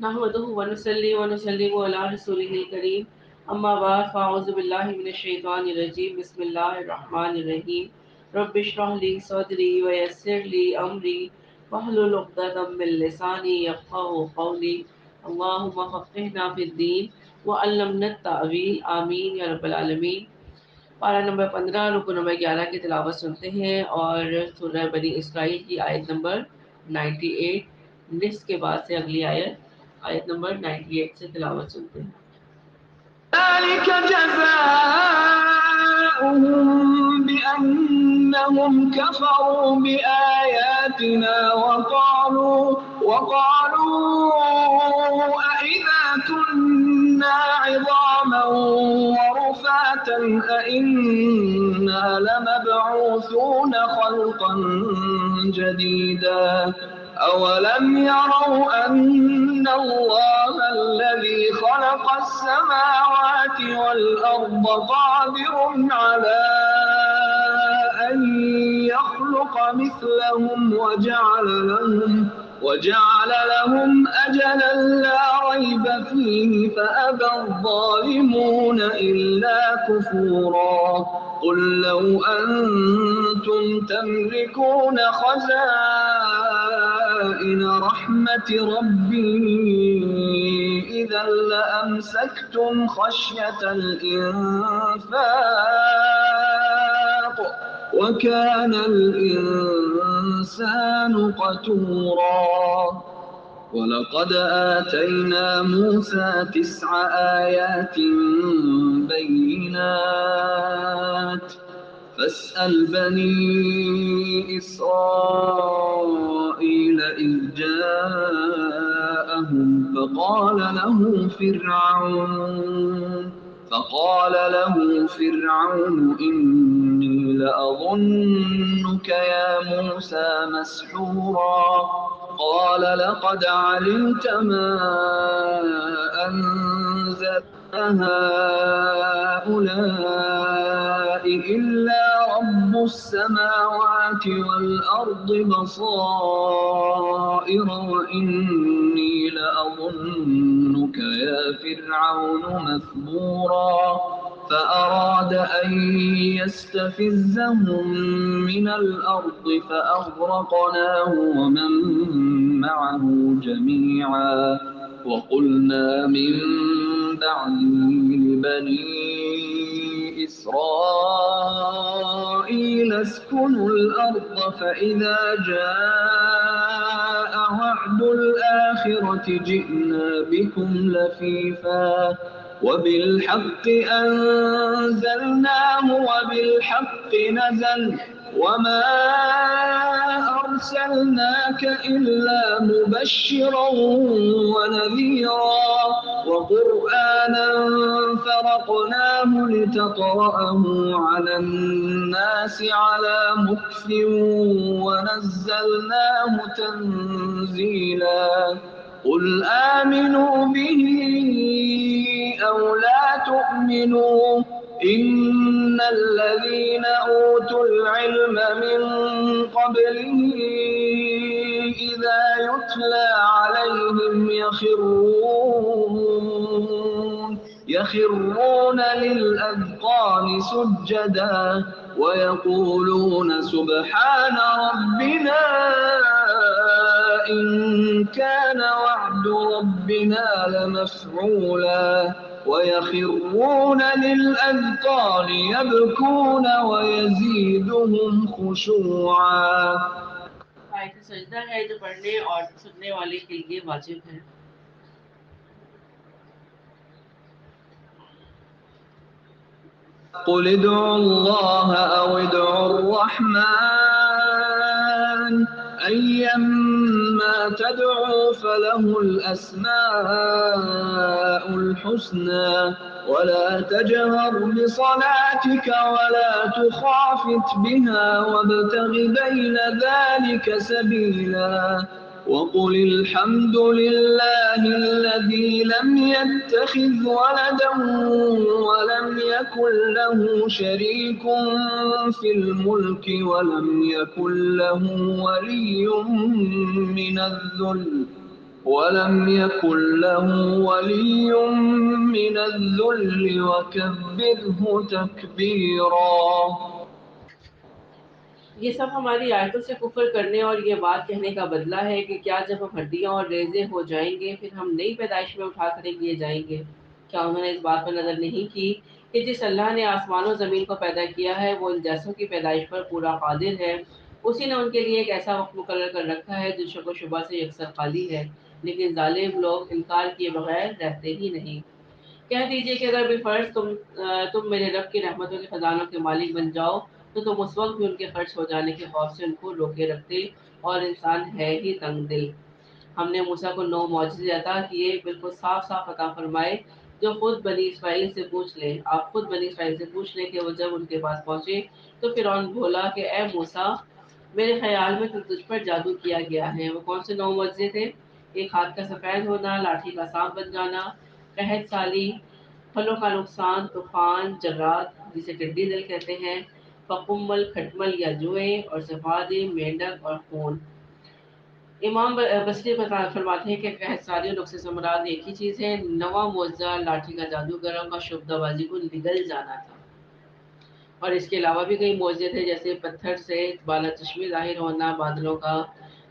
نحمده ونصلي ونسلم على رسوله الكريم اما بعد فاعوذ باللہ من الشیطان الرجیم بسم اللہ الرحمن الرحیم رب اشرح لي صدری ويسر لي امری واحلل عقدۃ من لسانی یفقهوا قولی اللهم فقهنا في الدین وعلمنا التأویل آمین یا رب العالمین۔ پارہ نمبر 15 رکو نمبر 11 کی تلاوت سنتے ہیں اور سورہ بنی اسرائیل کی آیت نمبر 98 نصف کے بعد سے اگلی آیت آیت نمبر 98 سے تلاوت سنتے ہیں۔ ذلك جزاؤهم بأنهم كفروا بآياتنا وقالوا أئذا كنا عظاما ورفاتا أئنا لمبعوثون خلقا جديدا أولم يروا أن الله الذي خلق السماوات والأرض قادر على أن يخلق مثلهم وجعل لهم أجلا لا ريب فيه فأبى الظالمون إلا كفورا قل لو أنتم تملكون خزائن رحمة ربي إذا لأمسكتم خشية الإنفاق وكان الإنسان قتورا ولقد آتينا موسى 9 آيات بينات فاسأل بني إسرائيل إذ جاءهم فقال له فرعون إني لأظنك يا موسى مسحورا قال لقد علمت ما أنزل هؤلاء إلا رب السماوات والأرض بصائر وإني لأظنك يا فرعون مثبورا فأراد أن يستفزهم من الأرض فأغرقناه ومن معه جميعا وقلنا من بعده لبني إسرائيل اسكنوا الأرض فإذا جاء وعد الآخرة جئنا بكم لفيفا وبالحق أنزلناه وبالحق نزل وما أرسلناك إلا مبشرا ونذيرا وقرآنا فرقناه لتقرأه على الناس على مكث ونزلناه تنزيلا قل آمنوا به أو لا تؤمنوا إن الذين أوتوا العلم من قبله إذا يتلى عليهم يخرون للأذقان سجدا ويقولون سبحان ربنا إن كان وعد ربنا لمفعولا ويخرون للأذقان يبكون ويزيدهم خشوعا۔ آیت سجدہ ہے جو پڑھنے اور سننے والے کے لیے واجب ہے۔ قل ادعوا الله أو ادعوا الرحمن أيما تدعوا فله الأسماء الحسنى ولا تجهر بصلاتك ولا تخافت بها وابتغ بين ذلك سبيلا وقل الحمد لله الذي لم يتخذ ولدا ولم يكن له شريك في الملك ولم يكن له ولي من الذل ولم يكن له ولي من الذل وكبره تكبيرا۔ یہ سب ہماری آیتوں سے کفر کرنے اور یہ بات کہنے کا بدلہ ہے کہ کیا جب ہم ہڈیاں اور ریزے ہو جائیں گے پھر ہم نئی پیدائش میں اٹھا کر لیے جائیں گے؟ کیا انہوں نے اس بات پر نظر نہیں کی کہ جس اللہ نے آسمان و زمین کو پیدا کیا ہے وہ ان جیسوں کی پیدائش پر پورا قادر ہے؟ اسی نے ان کے لیے ایک ایسا وقت مقرر کر رکھا ہے جو شک و شبہ سے یکسر خالی ہے، لیکن ظالم لوگ انکار کیے بغیر رہتے ہی نہیں۔ کہہ دیجئے کہ اگر بالفرض تم میرے رب کی رحمتوں کے خزانوں کے مالک بن جاؤ تو تم اس وقت بھی ان کے خرچ ہو جانے کے خوف سے ان کو روکے رکھتے، اور انسان ہے ہی تنگ دل۔ ہم نے موسیٰ کو 9 معجزے عطا کیے، بالکل صاف صاف عطا فرمائے، جو خود بنی اسرائیل سے پوچھ لیں۔ آپ خود بنی اسرائیل سے پوچھ لیں کہ وہ جب ان کے پاس پہنچے تو فرعون بولا کہ اے موسیٰ، میرے خیال میں تجھ پر جادو کیا گیا ہے۔ وہ کون سے 9 معجزے تھے؟ ایک ہاتھ کا سفید ہونا، لاٹھی کا سانپ بن جانا، قحط سالی، پھلوں کا نقصان، طوفان، جرات جسے ٹڈی دل کہتے ہیں، فقمل، کھٹمل یا جوئیں، اور صفادی، مینڈک اور خون۔ امام بصری فرماتے ہیں کہ قحط سالی اور نقص سے مراد ایک ہی چیز ہے۔ 9واں معجزہ لاٹھی کا جادوگروں کا شبدہ بازی کو نگل جانا تھا، اور اس کے علاوہ بھی کئی معجزے تھے، جیسے پتھر سے بالا چشمی ظاہر ہونا، بادلوں کا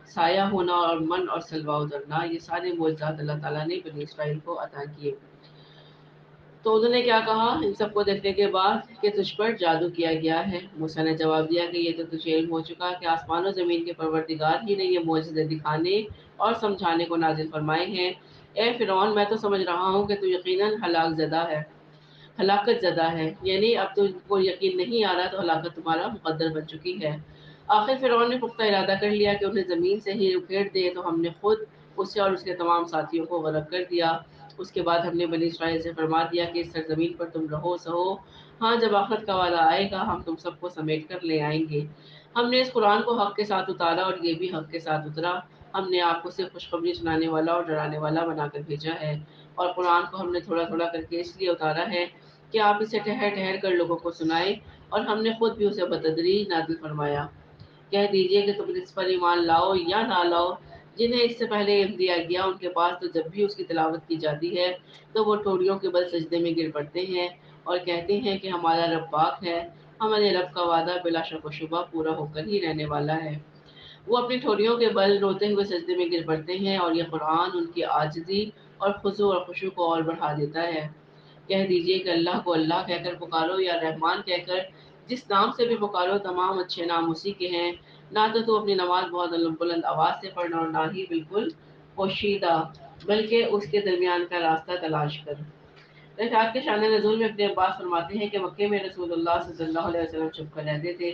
سایہ ہونا اور من اور سلوا اترنا۔ یہ سارے معجزات اللہ تعالیٰ نے بنی اسرائیل کو عطا کیے۔ تو انہوں نے کیا کہا ان سب کو دیکھنے کے بعد کہ تجھ پر جادو کیا گیا ہے؟ موسیٰ نے جواب دیا کہ یہ تو تجھے علم ہو چکا کہ آسمان و زمین کے پروردگار ہی نے یہ معجزے دکھانے اور سمجھانے کو نازل فرمائے ہیں۔ اے فرعون، میں تو سمجھ رہا ہوں کہ تو یقیناً ہلاکت زدہ ہے، یعنی اب تو کو یقین نہیں آ رہا تو ہلاکت تمہارا مقدر بن چکی ہے۔ آخر فرعون نے پختہ ارادہ کر لیا کہ انہیں زمین سے ہی اکھیڑ دے، تو ہم نے خود اسے اور اس کے تمام ساتھیوں کو غرق کر دیا۔ اس کے بعد ہم نے بنی اسرائیل سے فرما دیا کہ اس سرزمین پر تم رہو سہو، ہاں جب آخرت کا وعدہ آئے گا ہم تم سب کو سمیٹ کر لے آئیں گے۔ ہم نے اس قرآن کو حق کے ساتھ اتارا اور یہ بھی حق کے ساتھ اترا۔ ہم نے آپ کو صرف خوشخبری سنانے والا اور ڈرانے والا بنا کر بھیجا ہے، اور قرآن کو ہم نے تھوڑا تھوڑا کر کے اس لیے اتارا ہے کہ آپ اسے ٹھہر ٹھہر کر لوگوں کو سنائیں، اور ہم نے خود بھی اسے بتدریج نازل فرمایا۔ کہہ دیجئے کہ تم اس پر ایمان لاؤ یا نہ لاؤ، جنہیں اس سے پہلے علم دیا گیا ان کے پاس تو جب بھی اس کی تلاوت کی جاتی ہے تو وہ ٹھوڑیوں کے بل سجدے میں گر پڑتے ہیں اور کہتے ہیں کہ ہمارا رب پاک ہے، ہمارے رب کا وعدہ بلا شک و شبہ پورا ہو کر ہی رہنے والا ہے۔ وہ اپنی ٹھوڑیوں کے بل روتے ہوئے سجدے میں گر پڑتے ہیں، اور یہ قرآن ان کی عاجزی اور خضوع اور خشوع کو اور بڑھا دیتا ہے۔ کہہ دیجئے کہ اللہ کو اللہ کہہ کر پکارو یا رحمان کہہ کر، جس نام سے بھی پکارو تمام اچھے نام اسی کے ہیں۔ نہ تو اپنی نماز بہت بلند آواز سے پڑھنا اور نہ ہی بالکل پوشیدہ، بلکہ اس کے درمیان کا راستہ تلاش کر۔ رکعت کے شان نزول میں ابن عباس فرماتے ہیں کہ مکے میں رسول اللہ صلی اللہ علیہ وسلم چھپ کر رہتے تھے،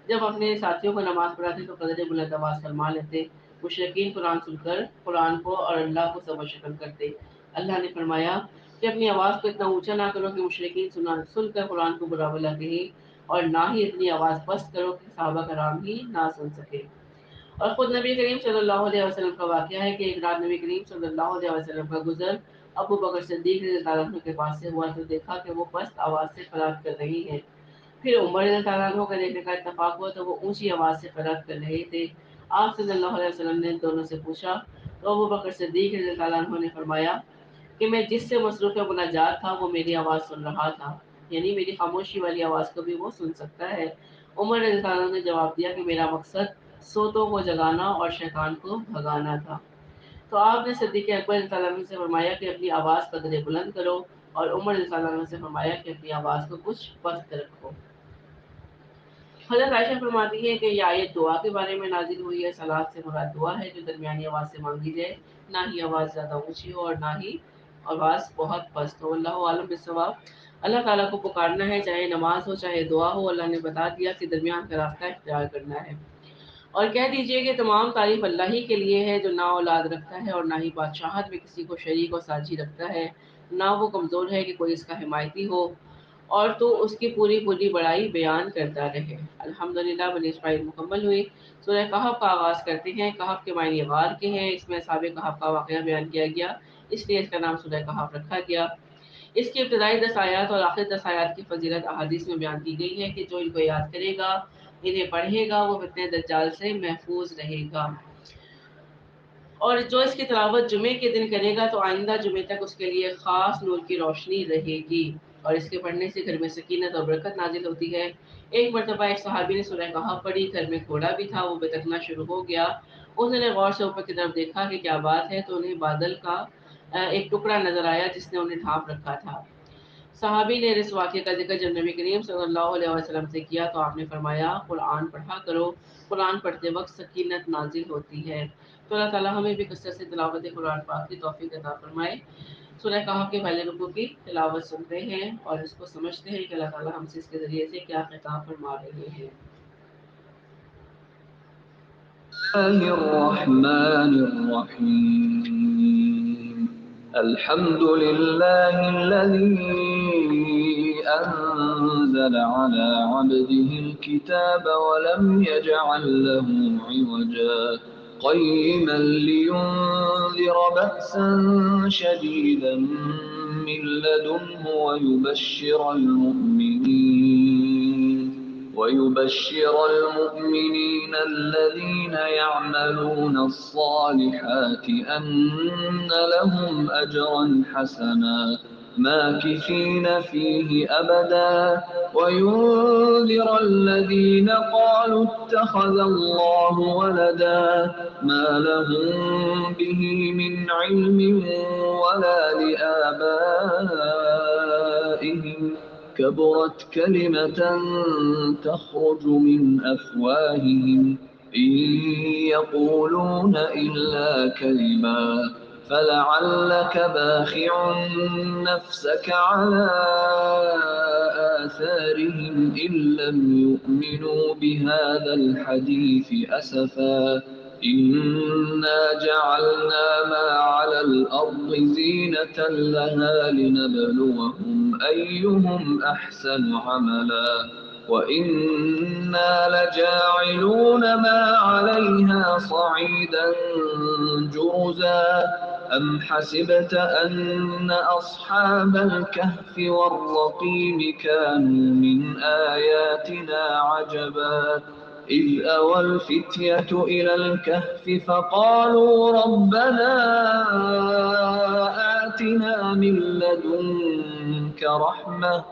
جب اپنے ساتھیوں کو نماز پڑھاتے تو قدر بلند آواز فرما لیتے، مشرکین قرآن سن کر قرآن کو اور اللہ کو سب و شکل کرتے۔ اللہ نے فرمایا کہ اپنی آواز کو اتنا اونچا نہ کرو کہ مشرکین سن کر قرآن کو برا بھلا کہیں، اور نہ ہی اتنی آواز پست کرو کہ صحابہ کرام ہی نہ سن سکے۔ اور خود نبی کریم صلی اللہ علیہ وسلم کا واقعہ ہے کہ ایک رات نبی کریم صلی اللہ علیہ وسلم کا گزر ابو بکر صدیق رضی اللہ عنہ کے پاس سے ہوا تو دیکھا کہ وہ پست آواز سے قرات کر رہی ہیں۔ پھر عمر رضی اللہ عنہ کا دیکھنے کا اتفاق ہوا تو وہ اونچی آواز سے قرات کر رہے تھے۔ آپ صلی اللہ علیہ وسلم نے دونوں سے پوچھا تو ابو بکر صدیق رضی اللہ عنہ نے فرمایا کہ میں جس سے مصروف مناجات تھا وہ میری آواز سن رہا تھا، یعنی میری خاموشی والی آواز کو بھی وہ سن سکتا ہے۔ عمر رضی اللہ عنہ نے جواب دیا کہ میرا مقصد سوتوں کو جگانا اور شیطان کو بھگانا تھا۔ تو آپ نے صدیق اکبر رضی اللہ عنہ سے فرمایا کہ اپنی آواز قدرے بلند کرو، اور عمر رضی اللہ عنہ سے فرمایا کہ اپنی آواز کو کچھ پست رکھو۔ حضرت عائشہ فرماتی ہے کہ یہ آیت دعا کے بارے میں نازل ہوئی ہے۔ صلاۃ سے مراد دعا ہے جو درمیانی آواز سے مانگی جائے، نہ ہی آواز زیادہ اونچی ہو اور نہ ہی آواز بہت پست ہو۔ اللہ عالم بالصواب۔ اللہ تعالیٰ کو پکارنا ہے، چاہے نماز ہو چاہے دعا ہو۔ اللہ نے بتا دیا کہ درمیان کا راستہ اختیار کرنا ہے، اور کہہ دیجئے کہ تمام تعریف اللہ ہی کے لیے ہے جو نہ اولاد رکھتا ہے اور نہ ہی بادشاہت میں کسی کو شریک و ساجی رکھتا ہے، نہ وہ کمزور ہے کہ کوئی اس کا حمایتی ہو، اور تو اس کی پوری پوری بڑائی بیان کرتا رہے۔ الحمدللہ بنی اسرائیل مکمل ہوئی۔ سورہ کہف کا آغاز کرتے ہیں۔ کہف کے معنی غار کے ہیں۔ اس میں اصحاب کہف کا واقعہ بیان کیا گیا، اس لیے اس کا نام سورہ کہف رکھا گیا۔ اس کی ابتدائی 10 آیات اور آخر 10 آیات کی فضیلت احادیث میں بیان کی گئی ہے کہ جو ان کو یاد کرے گا، انہیں پڑھے گا، وہ فتنہ دجال سے محفوظ رہے گا۔ اور جو اس کی تلاوت جمعے کے دن کرے گا تو آئندہ جمعے تک اس کے لیے خاص نور کی روشنی رہے گی، اور اس کے پڑھنے سے گھر میں سکینت اور برکت نازل ہوتی ہے۔ ایک مرتبہ ایک صحابی نے سورہ کہف پڑھی، گھر میں گھوڑا بھی تھا، وہ بتکنا شروع ہو گیا۔ انہوں نے غور سے اوپر کی طرف دیکھا کہ کیا بات ہے، تو انہیں بادل کا ایک ٹکڑا نظر آیا جس نے انہیں ڈھانپ رکھا تھا۔ صحابی نے اس واقعے کا ذکر جب نبی کریم صلی اللہ علیہ وسلم سے کیا تو آپ نے فرمایا قرآن پڑھا کرو، قرآن پڑھتے وقت سکینت نازل ہوتی ہے۔ تو اللہ تعالیٰ ہمیں بھی کثرت سے تلاوت قرآن پاک کی توفیق عطا فرمائے۔ سورہ کہف کے پہلے رکوع کی تلاوت سنتے ہیں اور اس کو سمجھتے ہیں کہ اللہ تعالیٰ ہم سے اس کے ذریعے سے کیا خطاب فرما رہے ہیں۔ الله الرحمن الرحيم الحمد لله الذي أنزل على عبده الكتاب ولم يجعل له عوجا قيما لينذر بأسا شديدا من لدنه ويبشر المؤمنين الذين يعملون الصالحات أن لهم أجرا حسنا ماكثين فيه أبدا وينذر الذين قالوا اتخذ الله ولدا ما لهم به من علم ولا لآبائهم كبرت كلمة تخرج من أفواههم إن يقولون إلا كذبا فلعلك باخع نفسك على آثارهم إن لم يؤمنوا بهذا الحديث أسفا إنا جعلنا ما على الأرض زينة لها لنبلوهم أيهم أحسن عملا وإنا لجاعلون ما عليها صعيدا جرزا أم حسبت أن أصحاب الكهف والرقيم كانوا من آياتنا عجبا إذ أوى الفتية إلى الكهف فقالوا ربنا آتنا من لدنك رحمة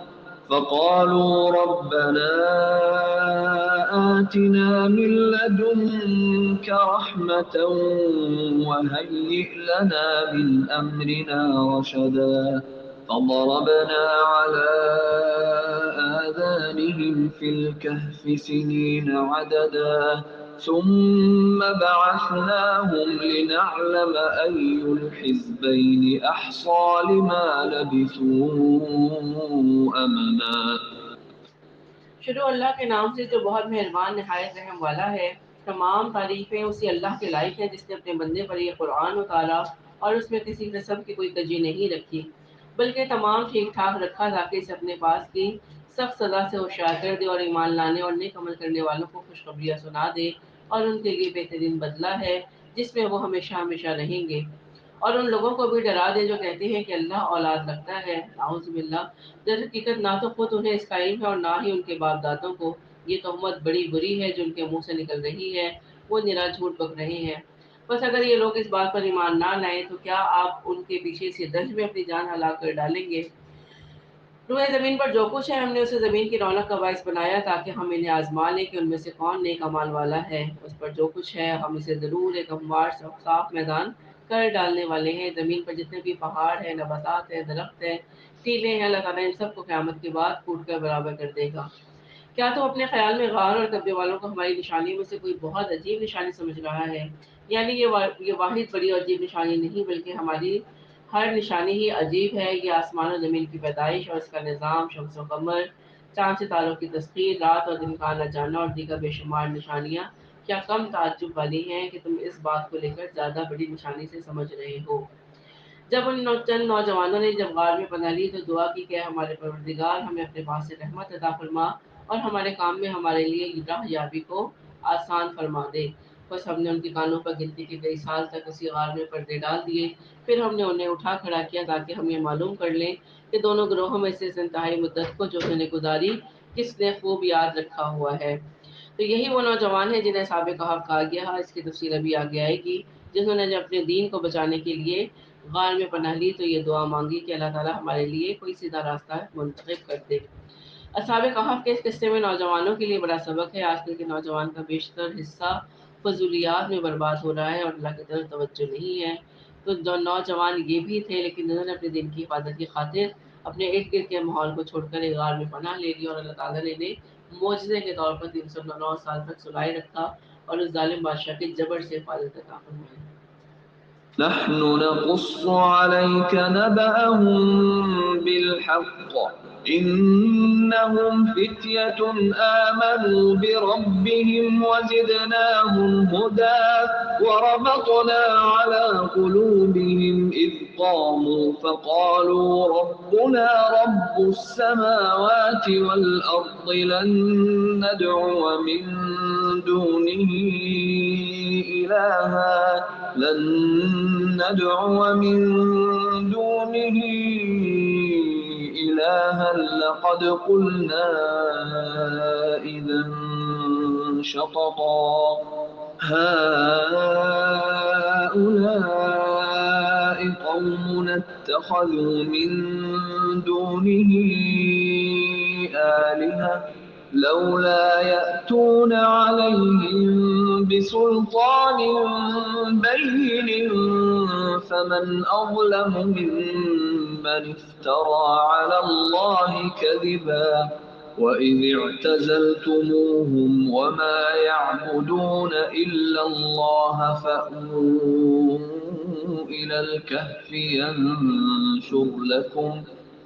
وهيئ لنا من أمرنا رشدا فضربنا على آذانهم في الكهف سنين عددا ثم بعثناهم لنعلم أي الحزبين أحصى لما لبثوا أمدا۔ شروع اللہ کے نام سے جو بہت مہربان نہایت رحم والا ہے۔ تمام تعریفیں اسی اللہ کے لائق ہیں جس نے اپنے بندے پر یہ قرآن اتارا اور اس میں کسی قسم کی کوئی کجی نہیں رکھی، بلکہ تمام ٹھیک ٹھاک رکھا تاکہ اسے اپنے پاس کی سخت سزا سے ہوشیار کر دے اور ایمان لانے اور نیک عمل کرنے والوں کو خوشخبریاں سنا دے، اور ان کے لیے بہترین بدلہ ہے جس میں وہ ہمیشہ ہمیشہ رہیں گے۔ اور ان لوگوں کو بھی ڈرا دے جو کہتے ہیں کہ اللہ اولاد رکھتا ہے، نعوذ باللہ، در حقیقت نہ تو خود انہیں اس کا علم ہے اور نہ ہی ان کے باپ دادوں کو۔ یہ تہمت بڑی بری ہے جو ان کے منہ سے نکل رہی ہے، وہ نرا جھوٹ بک رہے ہیں۔ بس اگر یہ لوگ اس بات پر ایمان نہ لائیں تو کیا آپ ان کے پیچھے سے دج میں اپنی جان ہلاک کر ڈالیں گے؟ روئے زمین پر جو کچھ ہے ہم نے اسے زمین کی رونق کا باعث بنایا تاکہ ہم انہیں آزما لیں کہ ان میں سے کون نیک اعمال والا ہے۔ اس پر جو کچھ ہے ہم اسے ضرور ایک ہموار صاف میدان کر ڈالنے والے ہیں۔ زمین پر جتنے بھی پہاڑ ہیں، نباتات ہیں، درخت ہیں، ٹیلے ہیں، اللہ تعالیٰ ان سب کو قیامت کے بعد کوٹ کر برابر کر دے گا۔ کیا تو اپنے خیال میں غار اور قبضے والوں کو ہماری نشانی میں سے کوئی بہت عجیب نشانی سمجھ رہا ہے؟ یعنی یہ واحد بڑی اور عجیب نشانی نہیں بلکہ ہماری ہر نشانی ہی عجیب ہے۔ یہ آسمان و زمین کی پیدائش اور اس کا نظام، شمس و قمر، چاند ستاروں کی تسخیر، رات اور دن کا آنا جانا اور دیگر بے شمار نشانیاں کیا کم تعجب والی ہیں کہ تم اس بات کو لے کر زیادہ بڑی نشانی سے سمجھ رہے ہو؟ جب ان چند نوجوانوں نے جب غار میں پناہ لی تو دعا کی کہ ہمارے پروردگار ہمیں اپنے پاس سے رحمت عطا فرما اور ہمارے کام میں ہمارے لیے راہ یابی کو آسان فرما دے۔ بس ہم نے ان کے کانوں پر گنتی کے کئی سال تک اسی غار میں پردے ڈال دیے، پھر ہم نے انہیں اٹھا کھڑا کیا تاکہ ہم یہ معلوم کر لیں کہ دونوں گروہوں میں سے اس انتہائی مدت کو جو انہوں نے گزاری کس نے خوب یاد رکھا ہوا ہے۔ تو یہی وہ نوجوان ہیں جنہیں اصحاب کہف کہا گیا ہے۔ اس کی تفصیل ابھی آگے آئے گی۔ جنہوں نے اپنے دین کو بچانے کے لیے غار میں پناہ لی تو یہ دعا مانگی کہ اللہ تعالیٰ ہمارے لیے کوئی سیدھا راستہ منتخب کر دے۔ اصحاب کہف کے اس قصے میں نوجوانوں کے لیے بڑا سبق ہے۔ آج کل کے نوجوان کا بیشتر حصہ فضولیات میں برباد ہو رہا ہے اور اللہ کی طرف توجہ نہیں ہے۔ تو جو نوجوان یہ بھی تھے لیکن جنہوں نے اپنے دین کی حفاظت کی خاطر اپنے ارد گرد کے ماحول کو چھوڑ کر ایک غار میں پناہ لے لی اور اللہ تعالیٰ نے انہیں معجزے کے طور پر 309 سال تک سلائے رکھا اور اس ظالم بادشاہ کے جبر سے حفاظت عطا فرمائی۔ نحن نقص عليك نبأهم بالحق إنهم فتية آمنوا بربهم وزدناهم هدى وربطنا على قلوبهم إذ قاموا فقالوا ربنا رب السماوات والأرض لن ندعو من دونه إلها لقد قلنا إذا شططا هؤلاء قومنا اتخذوا من دونه آلهة لولا يأتون عليهم بسلطان بين فمن أظلم ممن افترى على الله كذبا وإذ اعتزلتموهم وما يعبدون إلا الله فأووا إلى الكهف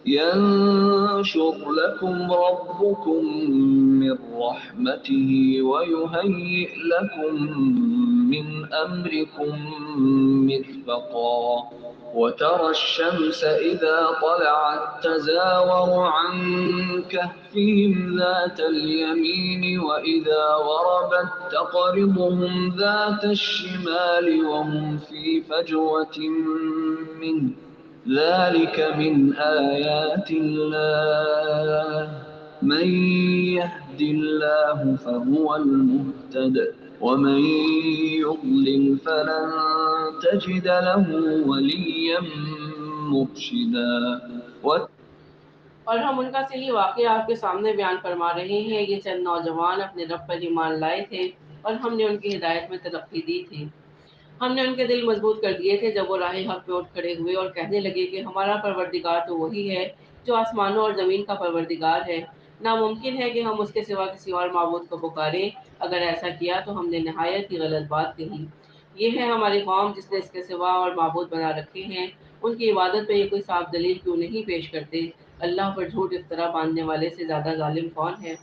ينشر لكم ربكم من رحمته ويهيئ لكم من أمركم مرفقا وترى الشمس إذا طلعت تزاور عن كهفهم ذات اليمين وإذا غربت تقرضهم ذات الشمال وهم في فجوة منه ذلك من آيات الله من يهد الله فهو المهتد ومن يضلل فلن تجد له وليا مرشدا۔ اور ہم ان کا صحیح واقعہ آپ کے سامنے بیان فرما رہے ہیں۔ یہ چند نوجوان اپنے رب پر ایمان لائے تھے اور ہم نے ان کی ہدایت میں ترقی دی تھی۔ ہم نے ان کے دل مضبوط کر دیے تھے جب وہ راہ حق پہ اٹھ کھڑے ہوئے اور کہنے لگے کہ ہمارا پروردگار تو وہی ہے جو آسمانوں اور زمین کا پروردگار ہے، ناممکن ہے کہ ہم اس کے سوا کسی اور معبود کو پکاریں، اگر ایسا کیا تو ہم نے نہایت ہی غلط بات کہی۔ یہ ہے ہماری قوم جس نے اس کے سوا اور معبود بنا رکھے ہیں، ان کی عبادت پہ یہ کوئی صاف دلیل کیوں نہیں پیش کرتے؟ اللہ پر جھوٹ افترا باندھنے والے سے زیادہ ظالم کون ہے؟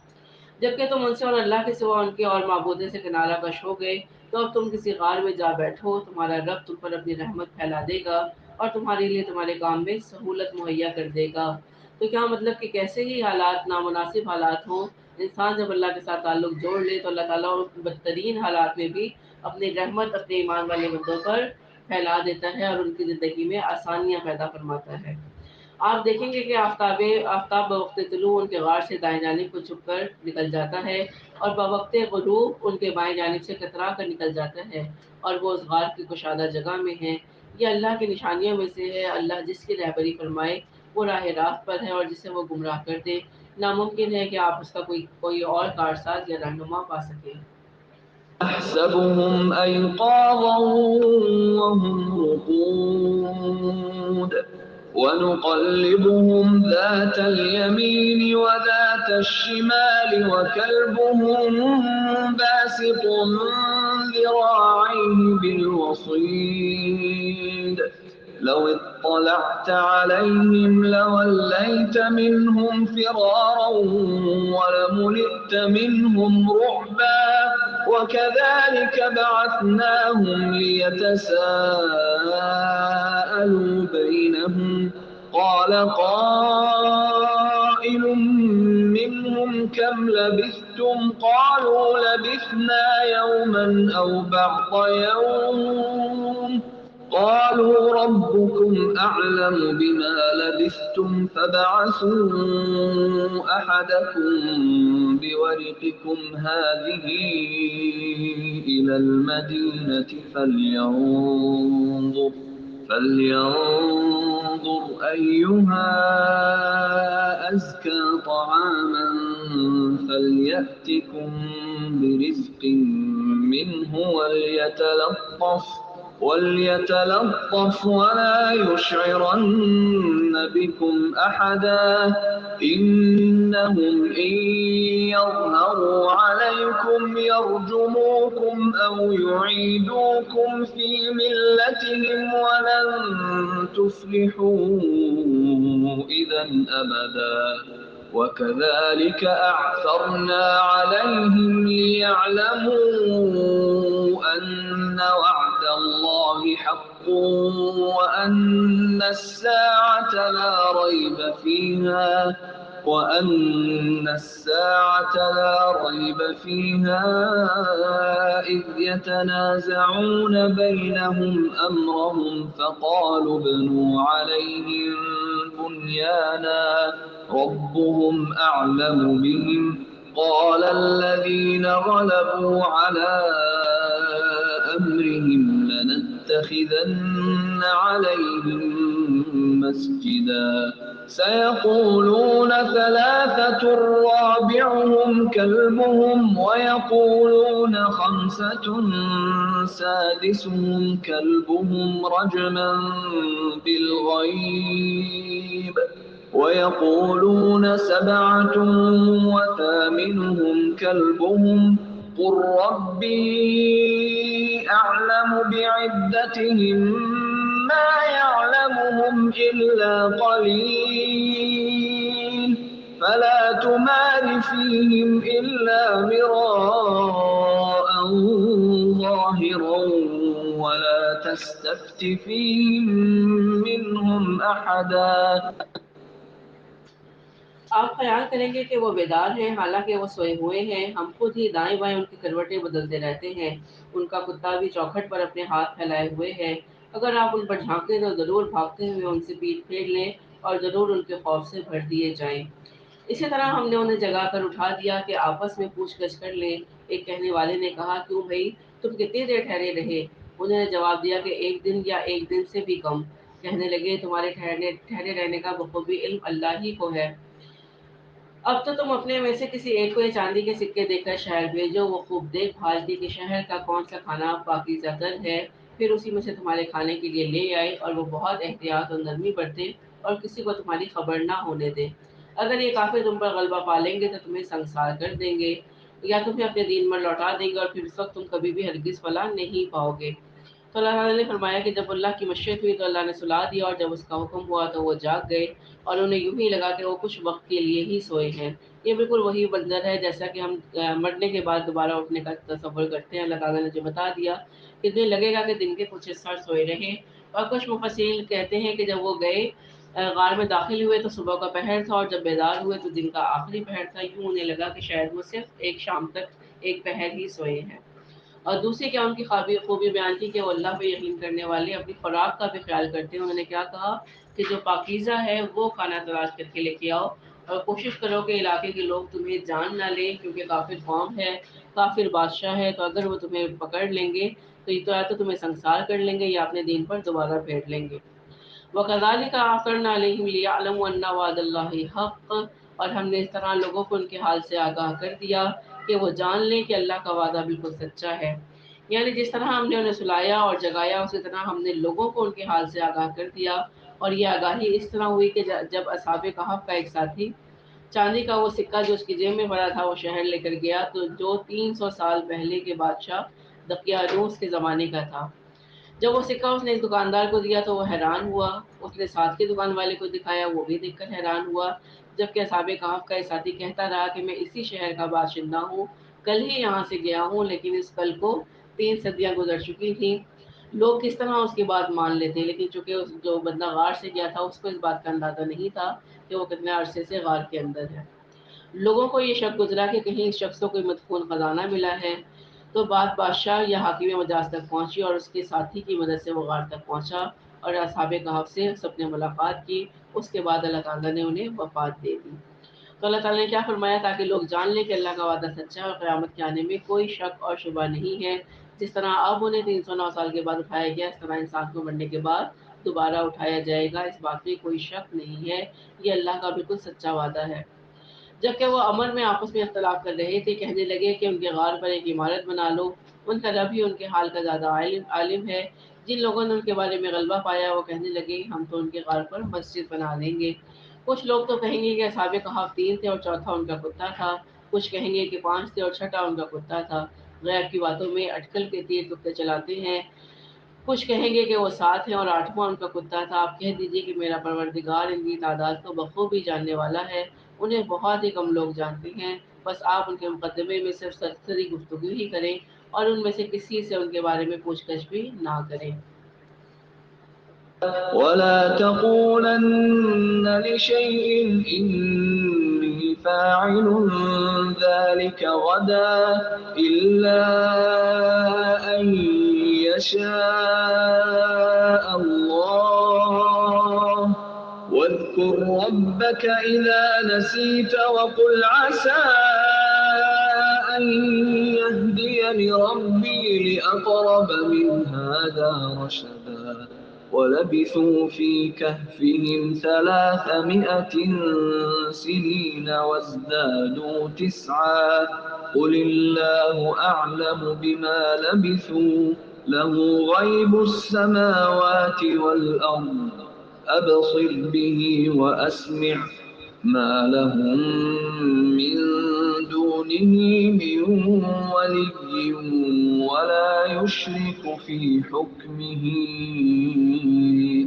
جبکہ تم ان سے اور اللہ کے سوا ان کے اور معبودوں سے کنارہ کش ہو گئے تو اب تم کسی غار میں جا بیٹھو، تمہارا رب تم پر اپنی رحمت پھیلا دے گا اور تمہارے لیے تمہارے کام میں سہولت مہیا کر دے گا۔ تو کیا مطلب کہ کیسے ہی حالات نامناسب حالات ہوں، انسان جب اللہ کے ساتھ تعلق جوڑ لے تو اللہ تعالیٰ بدترین حالات میں بھی اپنی رحمت اپنے ایمان والے بندوں پر پھیلا دیتا ہے اور ان کی زندگی میں آسانیاں پیدا فرماتا ہے۔ آپ دیکھیں گے کہ آفتاب بوقت طلوع ان کے غار سے دائیں جانب کو چھپ کر نکل جاتا ہے اور بوقت غروب ان کے بائیں جانب سے کترا کر نکل جاتا ہے اور وہ اس غار کی کشادہ جگہ میں ہے۔ یہ اللہ کی نشانیوں میں سے ہے۔ اللہ جس کی رہبری فرمائے وہ راہ راست پر ہے اور جسے وہ گمراہ کر دے ناممکن ہے کہ آپ اس کا کوئی اور کارساز یا رہنما پا سکیں۔ تحسبهم أيقاظا وهم رقود ونقلبهم ذات اليمين وذات الشمال وكلبهم باسط ذراعيه بالوصيد لو اطلعت عليهم لوليت منهم فرارا ولملئت منهم رعبا وكذلك بعثناهم ليتساءلوا بينهم قال قائل منهم كم لبثتم قالوا لبثنا يوما أو بعض يوم قالوا ربكم أعلم بما لبثتم فابعثوا أحدكم بورقكم هذه إلى المدينة فلينظر أيها أزكى طعاما فليأتكم برزق منه وليتلطف ولا يشعرن بكم أحدا إنهم إن يظهروا عليكم يرجموكم أو يعيدوكم في ملتهم ولن تفلحوا إذا أبدا وكذلك أعثرنا عليهم ليعلموا أن وعد الله حق وأن الساعة لا ريب فيها إذ يتنازعون بينهم أمرهم فقالوا ابنوا عليهم بنيانا ربهم أعلم بهم قال الذين غلبوا على أمرهم لنتخذن عليهم مسجدا سيقولون ثلاثة رابعهم كلبهم ويقولون خمسة سادسهم كلبهم رجما بالغيب ويقولون سبعة وثامنهم كلبهم قل ربي أعلم بعدتهم ما يعلمهم إلا قليل فلا تمار فيهم إلا مراء ظاهرا ولا تستفت فيهم منهم أحدا. آپ خیال کریں گے کہ وہ بیدار ہیں حالانکہ وہ سوئے ہوئے ہیں. ہم خود ہی دائیں بائیں ان کی کروٹیں بدلتے رہتے ہیں. ان کا کتا بھی چوکھٹ پر اپنے ہاتھ پھیلائے ہوئے ہے. اگر آپ ان پر جھانکیں تو ضرور بھاگتے ہوئے ان سے پیٹ پھیر لیں اور ضرور ان کے خوف سے بھر دیے جائیں. اسی طرح ہم نے انہیں جگا کر اٹھا دیا کہ آپس میں پوچھ گچھ کر لیں. ایک کہنے والے نے کہا کیوں بھائی تم کتنی دیر ٹھہرے رہے؟ انہوں نے جواب دیا کہ 1 دن یا 1 دن سے بھی کم. کہنے لگے تمہارے ٹھہرے رہنے کا بخوبی علم اللہ ہی کو ہے. اب تو تم اپنے میں سے کسی ایک کو یہ چاندی کے سکے دے کر شہر بھیجو. وہ خوب دیکھ بھالتی کہ شہر کا کون سا کھانا پاکیزہ تر ہے. پھر اسی میں سے تمہارے کھانے کے لیے لے آئے اور وہ بہت احتیاط اور نرمی برتے اور کسی کو تمہاری خبر نہ ہونے دے. اگر یہ کافر تم پر غلبہ پالیں گے تو تمہیں سنسار کر دیں گے یا تمہیں اپنے دین پر لوٹا دیں گے اور پھر اس وقت تم کبھی بھی ہرگز فلاح نہیں پاؤ گے. تو اللہ تعالیٰ نے فرمایا کہ جب اللہ کی مشیت ہوئی تو اللہ نے سلا دیا اور جب اس کا حکم ہوا تو وہ جاگ گئے اور انہیں یوں ہی لگا کہ وہ کچھ وقت کے لیے ہی سوئے ہیں. یہ بالکل وہی منظر ہے جیسا کہ ہم مرنے کے بعد دوبارہ اٹھنے کا تصور کرتے ہیں. اللہ تعالیٰ نے جو بتا دیا کہ دن لگے گا کہ دن کے کچھ حصہ سوئے رہے. اور کچھ مفسرین کہتے ہیں کہ جب وہ گئے غار میں داخل ہوئے تو صبح کا پہر تھا اور جب بیدار ہوئے تو دن کا آخری پہر تھا. یوں انہیں لگا کہ شاید وہ صرف ایک شام تک ایک پہر ہی سوئے ہیں. اور دوسری کیا ان کی خوبی بیان کی کہ وہ اللہ پہ یقین کرنے والے اپنی خوراک کا بھی خیال کرتے ہیں. انہوں نے کیا کہا کہ جو پاکیزہ ہے وہ کھانا تلاش کر کے لے کے آؤ اور کوشش کرو کہ علاقے کے لوگ تمہیں جان نہ لیں کیونکہ کافر قوم ہے, کافر بادشاہ ہے. تو اگر وہ تمہیں پکڑ لیں گے تو یہ تو یا تو تمہیں سنسار کر لیں گے یا اپنے دین پر دوبارہ پھیر لیں گے. وَكَذَلِكَ أَعْثَرْنَا عَلَيْهِمْ لِيَعْلَمُوا أَنَّ وَعْدَ اللَّهِ حَقٌّ. اور ہم نے اس طرح لوگوں کو ان کے حال سے آگاہ کر دیا کہ وہ جان لیں کہ اللہ کا وعدہ بالکل سچا ہے. یعنی جس طرح ہم نے انہیں سلایا اور جگایا اسی طرح ہم نے لوگوں کو ان کے حال سے آگاہ کر دیا. اور یہ آگاہی اس طرح ہوئی کہ جب اصحاب کہف کا ایک ساتھی چاندی کا وہ سکہ جو اس کی جیب میں پڑا تھا وہ شہر لے کر گیا تو جو 300 سال پہلے کے بادشاہ دقیانوس کے زمانے کا تھا. جب وہ سکہ اس نے ایک دکاندار کو دیا تو وہ حیران ہوا. اس نے ساتھ کے دکان والے کو دکھایا, وہ بھی دیکھ کر حیران ہوا. جبکہ اصحاب کہف کا ایک ساتھی کہتا رہا کہ میں اسی شہر کا باشندہ ہوں, کل ہی یہاں سے گیا ہوں, لیکن اس کل کو 3 صدیاں گزر چکی تھیں. لوگ کس طرح اس کی بات مان لیتے, لیکن چونکہ جو بندہ غار سے گیا تھا اس کو اس بات کا اندازہ نہیں تھا کہ وہ کتنے عرصے سے غار کے اندر ہے. لوگوں کو یہ شک گزرا کہ کہیں اس شخص کو کوئی مدفون خزانہ ملا ہے. تو بات بادشاہ یا حاکم مجاز تک پہنچی اور اس کے ساتھی کی مدد سے وہ غار تک پہنچا اور اصحاب کہف سے سب نے ملاقات کی. اس کے بعد اللہ تعالیٰ نے انہیں وفات دے دی. تو اللہ تعالیٰ نے کیا فرمایا؟ تاکہ لوگ جان لیں کہ اللہ کا وعدہ سچا ہے اور قیامت کے آنے میں کوئی شک اور شبہ نہیں ہے۔ جس طرح اب انہیں 309 سال کے بعد اٹھایا گیا، اس طرح انسان کو مرنے کے بعد دوبارہ اٹھایا جائے گا، اس بات میں کوئی شک نہیں ہے۔ یہ اللہ کا بالکل سچا وعدہ ہے۔ جبکہ وہ امر میں آپس میں اختلاف کر رہے تھے، کہنے لگے کہ ان کے غار پر ایک عمارت بنا لو، ان کا رب ہی ان کے حال کا زیادہ عالم ہے۔ جن لوگوں نے ان کے بارے میں غلبہ پایا وہ کہنے لگے ہم تو ان کے غار پر مسجد بنا دیں گے۔ کچھ لوگ تو کہیں گے کہ اصحاب کہف 3 تھے اور چوتھا ان کا کتا تھا، کچھ کہیں گے کہ 5 تھے اور چھٹا ان کا کتا تھا۔ غیب کی باتوں میں اٹکل کے تیر کتے چلاتے ہیں۔ کچھ کہیں گے کہ وہ 7 ہیں اور 8واں ان کا کتا تھا۔ آپ کہہ دیجیے کہ میرا پروردگار ان کی تعداد کو بخوبی جاننے والا ہے، انہیں بہت ہی کم لوگ جانتے ہیں۔ بس آپ ان کے مقدمے میں صرف سرسری گفتگو ہی کریں اور ان میں سے کسی سے ان کے بارے میں پوچھ گچھ بھی نہ کریں۔ ولا تقولن لشيء إني فاعل ذلك غدا إلا أن يشاء الله واذكر ربك إذا نسيت وقل عسى أن يهديني ربي لأقرب من هذا رشدا ولبثوا في كهفهم 300 سنين وازدادوا 9 قل الله أعلم بما لبثوا له غيب السماوات والأرض أبصر به وأسمع ما لهم من دونه من ولي ولا يشرك في حكمه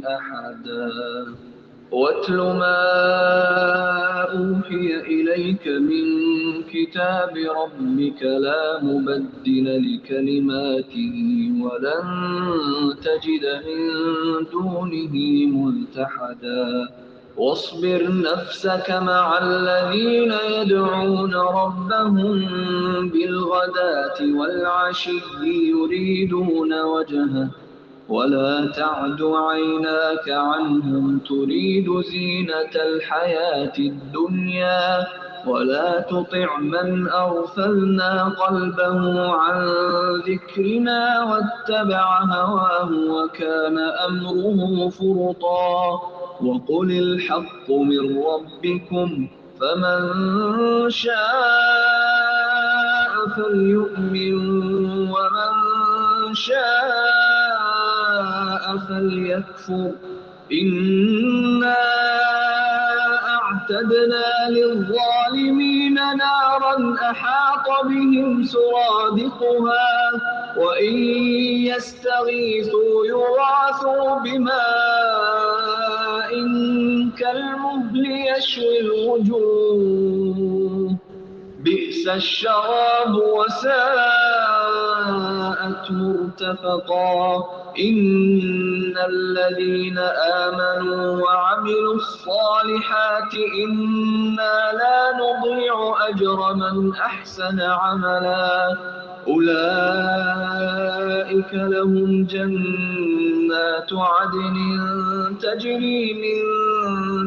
أحدا واتل ما أوحي إليك من كتاب ربك لا مبدل لكلماته ولن تجد من دونه ملتحدا واصبر نفسك مع الذين يدعون ربهم بالغداة والعشي يريدون وجهه ولا تعد عيناك عنهم تريد زينة الحياة الدنيا ولا تطع من أغفلنا قلبه عن ذكرنا واتبع هواه وكان أمره فرطا وقل الحق من ربكم فمن شاء فليؤمن ومن شاء فليكفر إنا أعتدنا للظالمين نارا أحاط بهم سرادقها وإن يستغيثوا يغاثوا بماء كالمهل يشوي الوجوه بئس الشراب وساءت مرتفقا إن الذين آمنوا وعملوا الصالحات إنا لا نضيع أجر من أحسن عملا أولئك لهم جنات عدن تجري من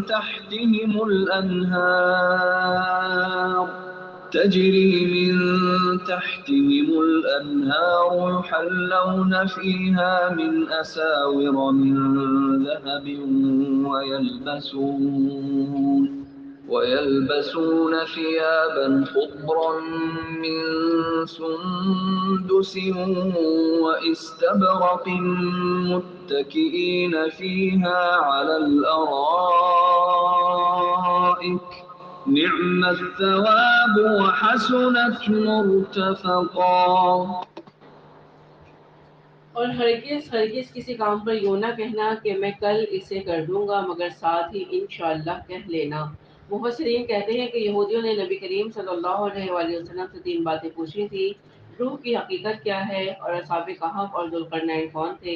تحتهم الأنهار يحلون فيها من أساور من ذهب ويلبسون ثيابا خضرا من سندس وإستبرق متكئين فيها على الأرائك نعم الثواب وحسنت مرتفقا۔ اور ہرگز کسی کام پر یوں نہ کہنا کہ میں کل اسے کر دوں گا مگر ساتھ ہی انشاءاللہ کہہ لینا۔ مفسرین کہتے ہیں کہ یہودیوں نے نبی کریم صلی اللہ علیہ وآلہ وسلم سے 3 باتیں پوچھی تھی، روح کی حقیقت کیا ہے اور اصحاب کہف اور ذوالقرنین کون تھے۔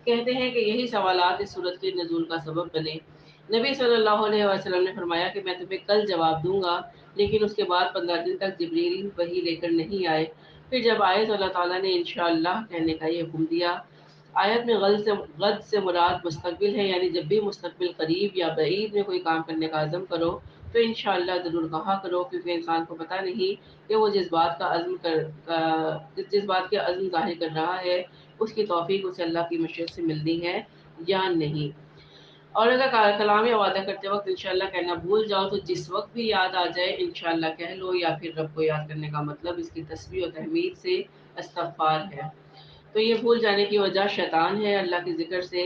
کہتے ہیں کہ یہی سوالات اس سورت کے نزول کا سبب بنے۔ نبی صلی اللہ علیہ وسلم نے فرمایا کہ میں تمہیں کل جواب دوں گا، لیکن اس کے بعد 15 دن تک جبریل وحی لے کر نہیں آئے۔ پھر جب آئے تو اللہ تعالیٰ نے انشاءاللہ کہنے کا یہ حکم دیا۔ آیت میں غد سے مراد مستقبل ہے، یعنی جب بھی مستقبل قریب یا بعید میں کوئی کام کرنے کا عزم کرو تو انشاءاللہ ضرور کہا کرو، کیونکہ انسان کو پتہ نہیں کہ وہ جس بات کے عزم ظاہر کر رہا ہے اس کی توفیق اسے اللہ کی مشیت سے ملنی ہے یا نہیں۔ اور اگر کلام یا وعدہ کرتے وقت انشاءاللہ کہنا بھول جاؤ تو جس وقت بھی یاد آ جائے انشاءاللہ کہہ لو، یا پھر رب کو یاد کرنے کا مطلب اس کی تسبیح و تحمید سے استغفار ہے۔ تو یہ بھول جانے کی وجہ شیطان ہے، اللہ کے ذکر سے